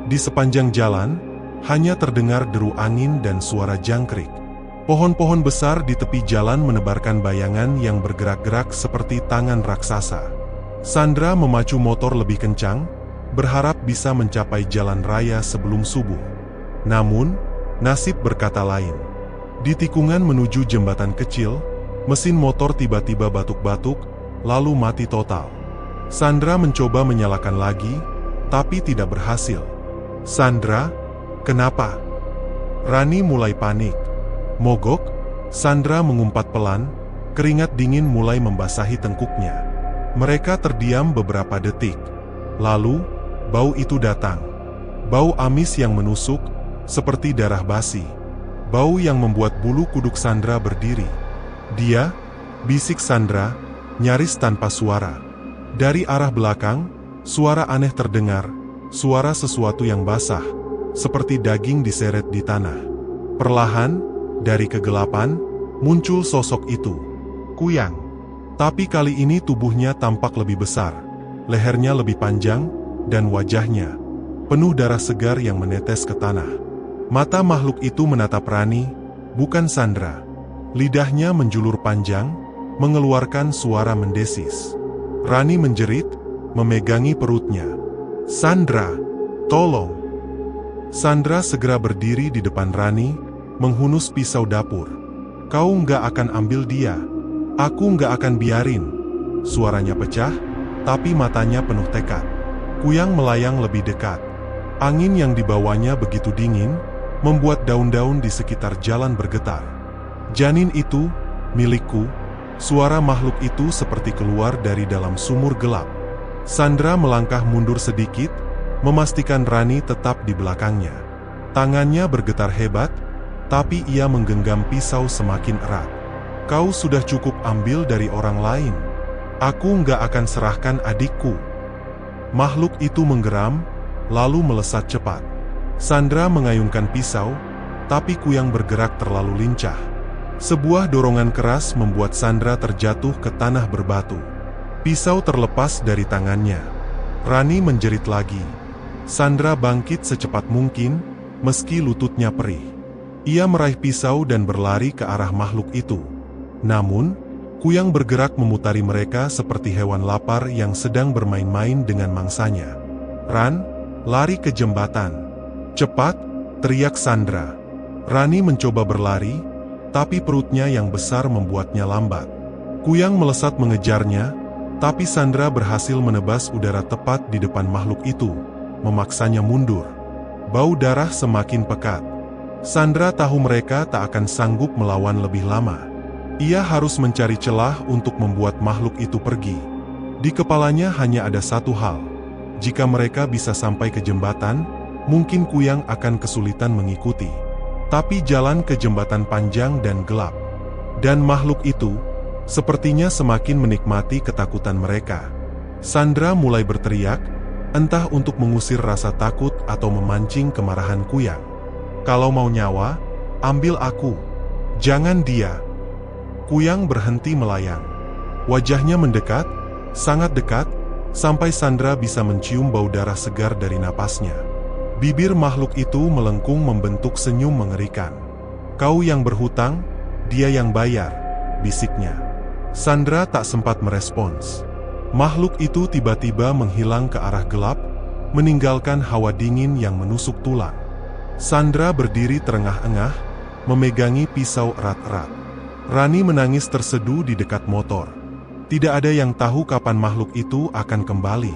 Di sepanjang jalan, hanya terdengar deru angin dan suara jangkrik. Pohon-pohon besar di tepi jalan menebarkan bayangan yang bergerak-gerak seperti tangan raksasa. Sandra memacu motor lebih kencang, berharap bisa mencapai jalan raya sebelum subuh. Namun, nasib berkata lain. Di tikungan menuju jembatan kecil, mesin motor tiba-tiba batuk-batuk, lalu mati total. Sandra mencoba menyalakan lagi, tapi tidak berhasil. "Sandra, kenapa?" Rani mulai panik. Mogok, Sandra mengumpat pelan, keringat dingin mulai membasahi tengkuknya. Mereka terdiam beberapa detik. Lalu, bau itu datang. Bau amis yang menusuk, seperti darah basi. Bau yang membuat bulu kuduk Sandra berdiri. "Dia," bisik Sandra, nyaris tanpa suara. Dari arah belakang, suara aneh terdengar, suara sesuatu yang basah, seperti daging diseret di tanah. Perlahan, dari kegelapan, muncul sosok itu. Kuyang. Tapi kali ini tubuhnya tampak lebih besar, lehernya lebih panjang, dan wajahnya penuh darah segar yang menetes ke tanah. Mata makhluk itu menatap Rani, bukan Sandra. Lidahnya menjulur panjang, mengeluarkan suara mendesis. Rani menjerit, memegangi perutnya. "Sandra, tolong!" Sandra segera berdiri di depan Rani, menghunus pisau dapur. "Kau nggak akan ambil dia. Aku nggak akan biarin." Suaranya pecah, tapi matanya penuh tekad. Kuyang melayang lebih dekat. Angin yang dibawanya begitu dingin, membuat daun-daun di sekitar jalan bergetar. "Janin itu, milikku." Suara makhluk itu seperti keluar dari dalam sumur gelap. Sandra melangkah mundur sedikit, memastikan Rani tetap di belakangnya. Tangannya bergetar hebat, tapi ia menggenggam pisau semakin erat. "Kau sudah cukup ambil dari orang lain. Aku nggak akan serahkan adikku." Makhluk itu menggeram, lalu melesat cepat. Sandra mengayunkan pisau, tapi Kuyang bergerak terlalu lincah. Sebuah dorongan keras membuat Sandra terjatuh ke tanah berbatu. Pisau terlepas dari tangannya. Rani menjerit lagi. Sandra bangkit secepat mungkin, meski lututnya perih. Ia meraih pisau dan berlari ke arah makhluk itu. Namun, Kuyang bergerak memutari mereka seperti hewan lapar yang sedang bermain-main dengan mangsanya. "Ran, lari ke jembatan. Cepat!" teriak Sandra. Rani mencoba berlari, tapi perutnya yang besar membuatnya lambat. Kuyang melesat mengejarnya, tapi Sandra berhasil menebas udara tepat di depan makhluk itu, memaksanya mundur. Bau darah semakin pekat. Sandra tahu mereka tak akan sanggup melawan lebih lama. Ia harus mencari celah untuk membuat makhluk itu pergi. Di kepalanya hanya ada satu hal. Jika mereka bisa sampai ke jembatan, mungkin Kuyang akan kesulitan mengikuti. Tapi jalan ke jembatan panjang dan gelap. Dan makhluk itu, Sepertinya semakin menikmati ketakutan mereka. Sandra mulai berteriak, entah untuk mengusir rasa takut atau memancing kemarahan Kuyang. "Kalau mau nyawa, ambil aku. Jangan dia." Kuyang berhenti melayang. Wajahnya mendekat, sangat dekat, sampai Sandra bisa mencium bau darah segar dari napasnya. Bibir makhluk itu melengkung membentuk senyum mengerikan. "Kau yang berhutang, dia yang bayar," bisiknya. Sandra tak sempat merespons. Makhluk itu tiba-tiba menghilang ke arah gelap, meninggalkan hawa dingin yang menusuk tulang. Sandra berdiri terengah-engah, memegangi pisau erat-erat. Rani menangis terseduh di dekat motor. Tidak ada yang tahu kapan makhluk itu akan kembali.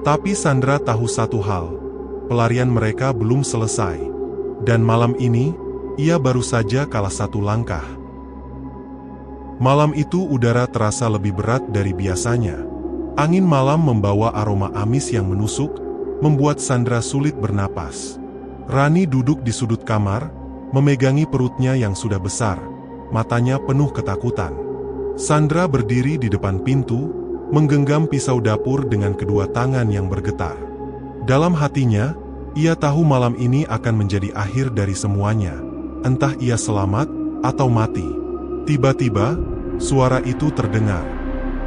Tapi Sandra tahu satu hal, pelarian mereka belum selesai. Dan malam ini, ia baru saja kalah satu langkah. Malam itu udara terasa lebih berat dari biasanya. Angin malam membawa aroma amis yang menusuk, membuat Sandra sulit bernapas. Rani duduk di sudut kamar, memegangi perutnya yang sudah besar, matanya penuh ketakutan. Sandra berdiri di depan pintu, menggenggam pisau dapur dengan kedua tangan yang bergetar. Dalam hatinya, ia tahu malam ini akan menjadi akhir dari semuanya, entah ia selamat atau mati. Tiba-tiba, suara itu terdengar.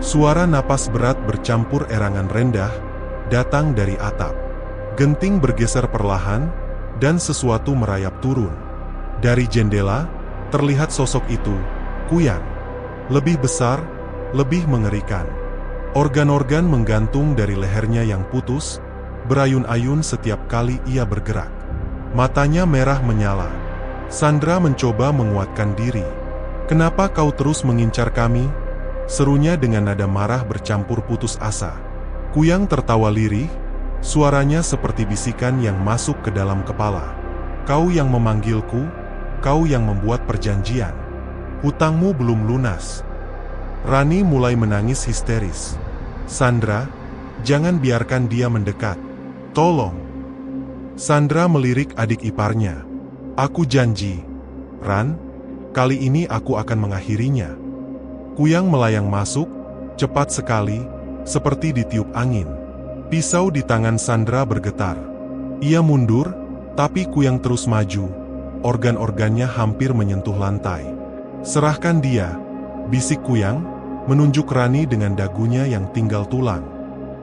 Suara napas berat bercampur erangan rendah, datang dari atap. Genting bergeser perlahan, dan sesuatu merayap turun. Dari jendela, terlihat sosok itu, Kuyang. Lebih besar, lebih mengerikan. Organ-organ menggantung dari lehernya yang putus, berayun-ayun setiap kali ia bergerak. Matanya merah menyala. Sandra mencoba menguatkan diri. "Kenapa kau terus mengincar kami?" serunya dengan nada marah bercampur putus asa. Kuyang tertawa lirih, suaranya seperti bisikan yang masuk ke dalam kepala. "Kau yang memanggilku, kau yang membuat perjanjian. Hutangmu belum lunas." Rani mulai menangis histeris. "Sandra, jangan biarkan dia mendekat. Tolong." Sandra melirik adik iparnya. "Aku janji, Ran, kali ini aku akan mengakhirinya." Kuyang melayang masuk, cepat sekali, seperti ditiup angin. Pisau di tangan Sandra bergetar. Ia mundur, tapi Kuyang terus maju. Organ-organnya hampir menyentuh lantai. "Serahkan dia," bisik Kuyang, menunjuk Rani dengan dagunya yang tinggal tulang.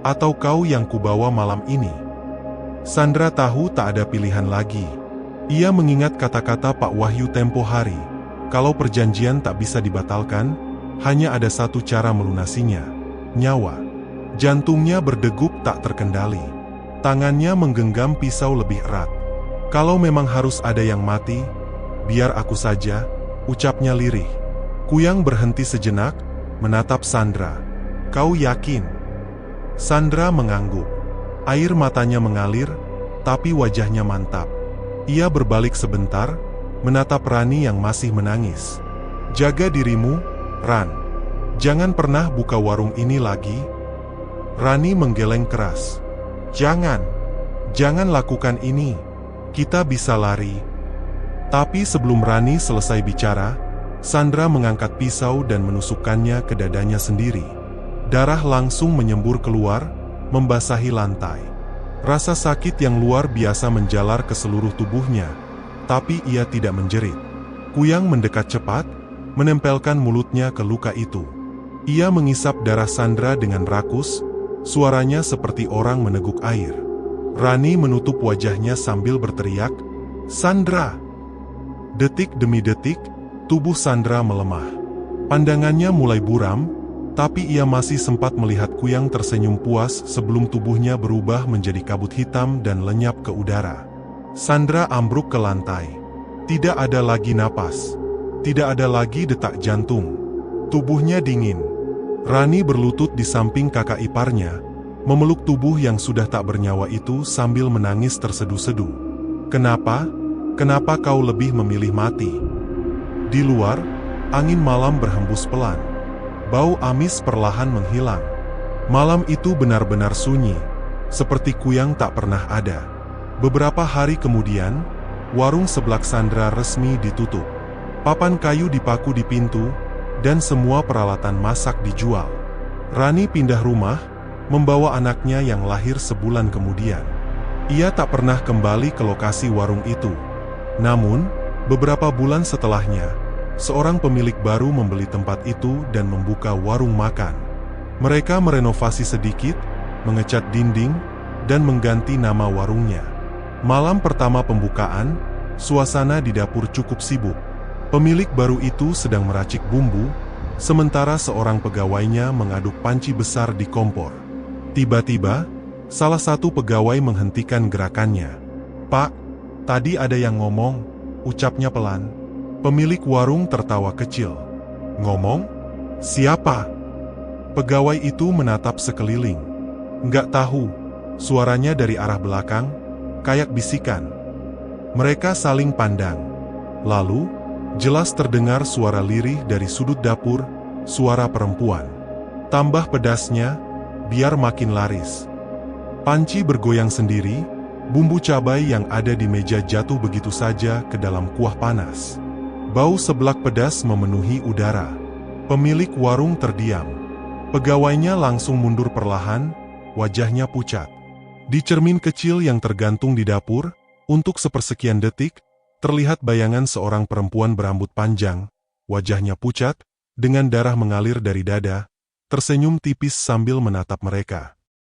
"Atau kau yang kubawa malam ini." Sandra tahu tak ada pilihan lagi. Ia mengingat kata-kata Pak Wahyu tempo hari, kalau perjanjian tak bisa dibatalkan, hanya ada satu cara melunasinya, nyawa. Jantungnya berdegup tak terkendali. Tangannya menggenggam pisau lebih erat. "Kalau memang harus ada yang mati, biar aku saja," ucapnya lirih. Kuyang berhenti sejenak, menatap Sandra. "Kau yakin?" Sandra mengangguk. Air matanya mengalir, tapi wajahnya mantap. Ia berbalik sebentar, menatap Rani yang masih menangis. "Jaga dirimu, Ran. Jangan pernah buka warung ini lagi." Rani menggeleng keras. Jangan lakukan ini. Kita bisa lari." Tapi sebelum Rani selesai bicara, Sandra mengangkat pisau dan menusukkannya ke dadanya sendiri. Darah langsung menyembur keluar, membasahi lantai. Rasa sakit yang luar biasa menjalar ke seluruh tubuhnya, tapi ia tidak menjerit. Kuyang mendekat cepat, menempelkan mulutnya ke luka itu. Ia mengisap darah Sandra dengan rakus, suaranya seperti orang meneguk air. Rani menutup wajahnya sambil berteriak, "Sandra!" Detik demi detik, tubuh Sandra melemah. Pandangannya mulai buram, tapi ia masih sempat melihat Kuyang tersenyum puas sebelum tubuhnya berubah menjadi kabut hitam dan lenyap ke udara. Sandra ambruk ke lantai. Tidak ada lagi napas. Tidak ada lagi detak jantung. Tubuhnya dingin. Rani berlutut di samping kakak iparnya, memeluk tubuh yang sudah tak bernyawa itu sambil menangis terseduh-seduh. "Kenapa? Kenapa kau lebih memilih mati?" Di luar, angin malam berhembus pelan. Bau amis perlahan menghilang. Malam itu benar-benar sunyi, seperti Kuyang tak pernah ada. Beberapa hari kemudian, warung seblak Sandra resmi ditutup. Papan kayu dipaku di pintu, dan semua peralatan masak dijual. Rani pindah rumah, membawa anaknya yang lahir sebulan kemudian. Ia tak pernah kembali ke lokasi warung itu. Namun, beberapa bulan setelahnya, seorang pemilik baru membeli tempat itu dan membuka warung makan. Mereka merenovasi sedikit, mengecat dinding, dan mengganti nama warungnya. Malam pertama pembukaan, suasana di dapur cukup sibuk. Pemilik baru itu sedang meracik bumbu, sementara seorang pegawainya mengaduk panci besar di kompor. Tiba-tiba, salah satu pegawai menghentikan gerakannya. "Pak, tadi ada yang ngomong," ucapnya pelan. Pemilik warung tertawa kecil. "Ngomong? Siapa?" Pegawai itu menatap sekeliling. "Nggak tahu," suaranya dari arah belakang, kayak bisikan. Mereka saling pandang. Lalu, jelas terdengar suara lirih dari sudut dapur, suara perempuan. "Tambah pedasnya, biar makin laris." Panci bergoyang sendiri, bumbu cabai yang ada di meja jatuh begitu saja ke dalam kuah panas. Bau seblak pedas memenuhi udara. Pemilik warung terdiam. Pegawainya langsung mundur perlahan, wajahnya pucat. Di cermin kecil yang tergantung di dapur, untuk sepersekian detik, terlihat bayangan seorang perempuan berambut panjang, wajahnya pucat, dengan darah mengalir dari dada, tersenyum tipis sambil menatap mereka.